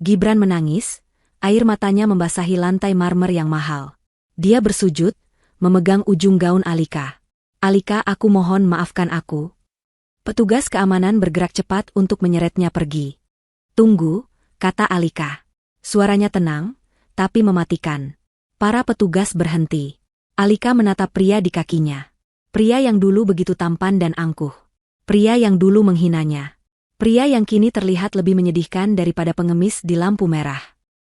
Gibran menangis, air matanya membasahi lantai marmer yang mahal. Dia bersujud, memegang ujung gaun Alika. Alika, aku mohon maafkan aku. Petugas keamanan bergerak cepat untuk menyeretnya pergi. Tunggu, kata Alika. Suaranya tenang, tapi mematikan. Para petugas berhenti. Alika menatap pria di kakinya. Pria yang dulu begitu tampan dan angkuh. Pria yang dulu menghinanya. Pria yang kini terlihat lebih menyedihkan daripada pengemis di lampu merah.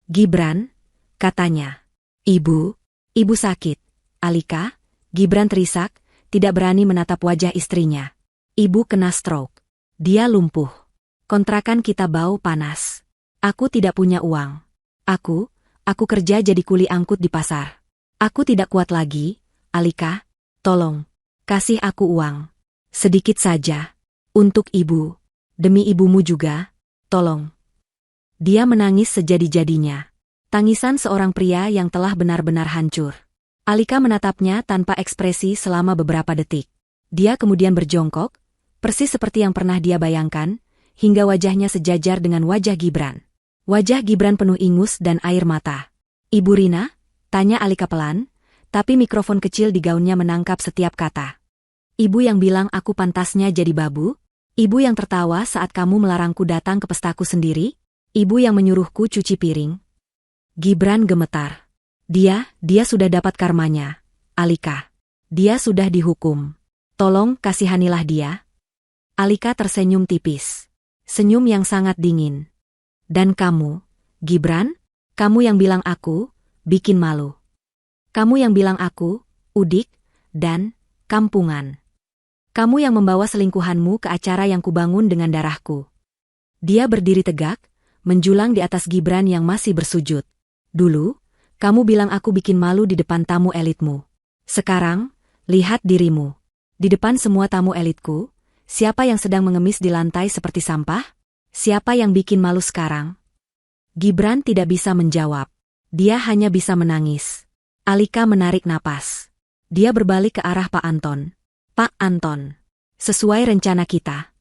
Gibran, katanya. Ibu sakit. Alika, Gibran terisak, tidak berani menatap wajah istrinya. Ibu kena stroke. Dia lumpuh. Kontrakan kita bau panas. Aku tidak punya uang. Aku kerja jadi kuli angkut di pasar. Aku tidak kuat lagi, Alika, tolong, kasih aku uang. Sedikit saja. Untuk ibu. Demi ibumu juga, tolong. Dia menangis sejadi-jadinya. Tangisan seorang pria yang telah benar-benar hancur. Alika menatapnya tanpa ekspresi selama beberapa detik. Dia kemudian berjongkok, persis seperti yang pernah dia bayangkan, hingga wajahnya sejajar dengan wajah Gibran. Wajah Gibran penuh ingus dan air mata. Ibu Rina? Tanya Alika pelan, tapi mikrofon kecil di gaunnya menangkap setiap kata. Ibu yang bilang aku pantasnya jadi babu? Ibu yang tertawa saat kamu melarangku datang ke pestaku sendiri? Ibu yang menyuruhku cuci piring? Gibran gemetar. Dia sudah dapat karmanya, Alika. Dia sudah dihukum. Tolong kasihanilah dia. Alika tersenyum tipis. Senyum yang sangat dingin. Dan kamu, Gibran? Kamu yang bilang aku, bikin malu. Kamu yang bilang aku, udik, dan kampungan. Kamu yang membawa selingkuhanmu ke acara yang kubangun dengan darahku. Dia berdiri tegak, menjulang di atas Gibran yang masih bersujud. Dulu, kamu bilang aku bikin malu di depan tamu elitmu. Sekarang, lihat dirimu. Di depan semua tamu elitku, siapa yang sedang mengemis di lantai seperti sampah? Siapa yang bikin malu sekarang? Gibran tidak bisa menjawab. Dia hanya bisa menangis. Alika menarik napas. Dia berbalik ke arah Pak Anton. Pak Anton. Sesuai rencana kita.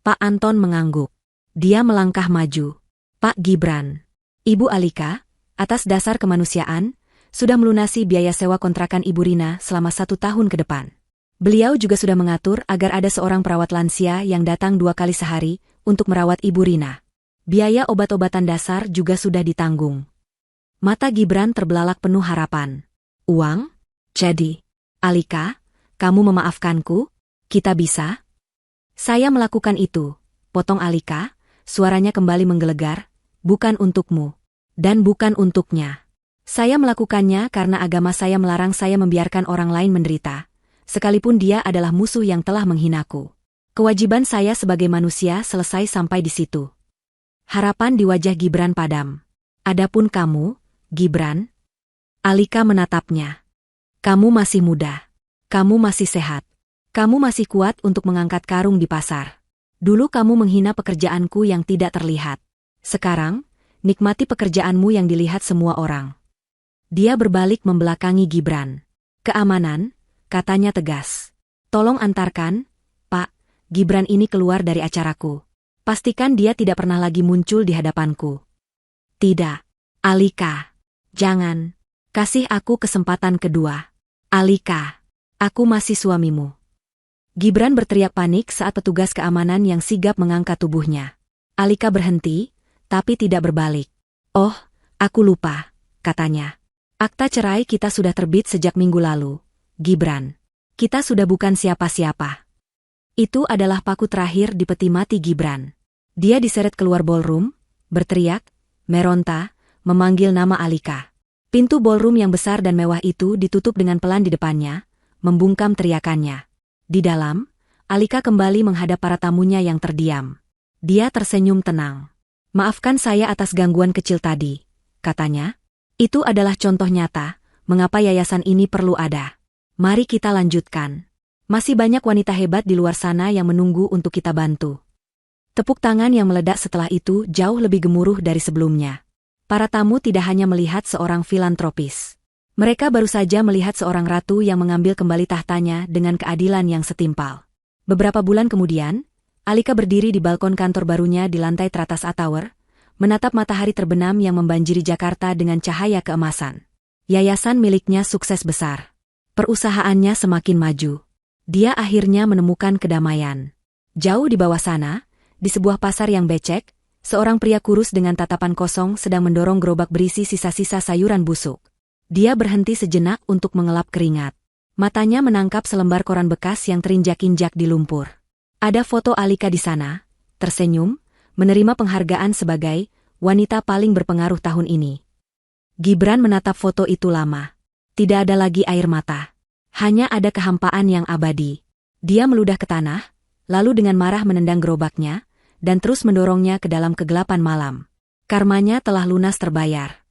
Pak Anton mengangguk. Dia melangkah maju. Pak Gibran. Ibu Alika, atas dasar kemanusiaan, sudah melunasi biaya sewa kontrakan Ibu Rina selama 1 tahun ke depan. Beliau juga sudah mengatur agar ada seorang perawat lansia yang datang 2 kali sehari untuk merawat Ibu Rina. Biaya obat-obatan dasar juga sudah ditanggung. Mata Gibran terbelalak penuh harapan. Uang? Jadi, Alika, kamu memaafkanku? Kita bisa? Saya melakukan itu, potong Alika, suaranya kembali menggelegar. bukan untukmu. Dan bukan untuknya. Saya melakukannya karena agama saya melarang saya membiarkan orang lain menderita, sekalipun dia adalah musuh yang telah menghinaku. Kewajiban saya sebagai manusia selesai sampai di situ. Harapan di wajah Gibran padam. Adapun kamu, Gibran? Alika menatapnya. Kamu masih muda. Kamu masih sehat. Kamu masih kuat untuk mengangkat karung di pasar. Dulu kamu menghina pekerjaanku yang tidak terlihat. Sekarang, nikmati pekerjaanmu yang dilihat semua orang. Dia berbalik membelakangi Gibran. Keamanan, katanya tegas. Tolong antarkan, Pak, Gibran ini keluar dari acaraku. Pastikan dia tidak pernah lagi muncul di hadapanku. Tidak, Alika. Jangan. Kasih aku kesempatan kedua. Alika, aku masih suamimu. Gibran berteriak panik saat petugas keamanan yang sigap mengangkat tubuhnya. Alika berhenti, tapi tidak berbalik. Oh, aku lupa, katanya. Akta cerai kita sudah terbit sejak minggu lalu, Gibran. Kita sudah bukan siapa-siapa. Itu adalah paku terakhir di peti mati Gibran. Dia diseret keluar ballroom, berteriak, meronta, memanggil nama Alika. Pintu ballroom yang besar dan mewah itu ditutup dengan pelan di depannya, membungkam teriakannya. Di dalam, Alika kembali menghadap para tamunya yang terdiam. Dia tersenyum tenang. Maafkan saya atas gangguan kecil tadi, katanya. Itu adalah contoh nyata, mengapa yayasan ini perlu ada. Mari kita lanjutkan. Masih banyak wanita hebat di luar sana yang menunggu untuk kita bantu. Tepuk tangan yang meledak setelah itu jauh lebih gemuruh dari sebelumnya. Para tamu tidak hanya melihat seorang filantropis. Mereka baru saja melihat seorang ratu yang mengambil kembali tahtanya dengan keadilan yang setimpal. Beberapa bulan kemudian, Alika berdiri di balkon kantor barunya di lantai teratas A-Tower, menatap matahari terbenam yang membanjiri Jakarta dengan cahaya keemasan. Yayasan miliknya sukses besar. Perusahaannya semakin maju. Dia akhirnya menemukan kedamaian. Jauh di bawah sana, di sebuah pasar yang becek, seorang pria kurus dengan tatapan kosong sedang mendorong gerobak berisi sisa-sisa sayuran busuk. Dia berhenti sejenak untuk mengelap keringat. Matanya menangkap selembar koran bekas yang terinjak-injak di lumpur. Ada foto Alika di sana, tersenyum, menerima penghargaan sebagai wanita paling berpengaruh tahun ini. Gibran menatap foto itu lama. Tidak ada lagi air mata. Hanya ada kehampaan yang abadi. Dia meludah ke tanah, lalu dengan marah menendang gerobaknya, dan terus mendorongnya ke dalam kegelapan malam. Karmanya telah lunas terbayar.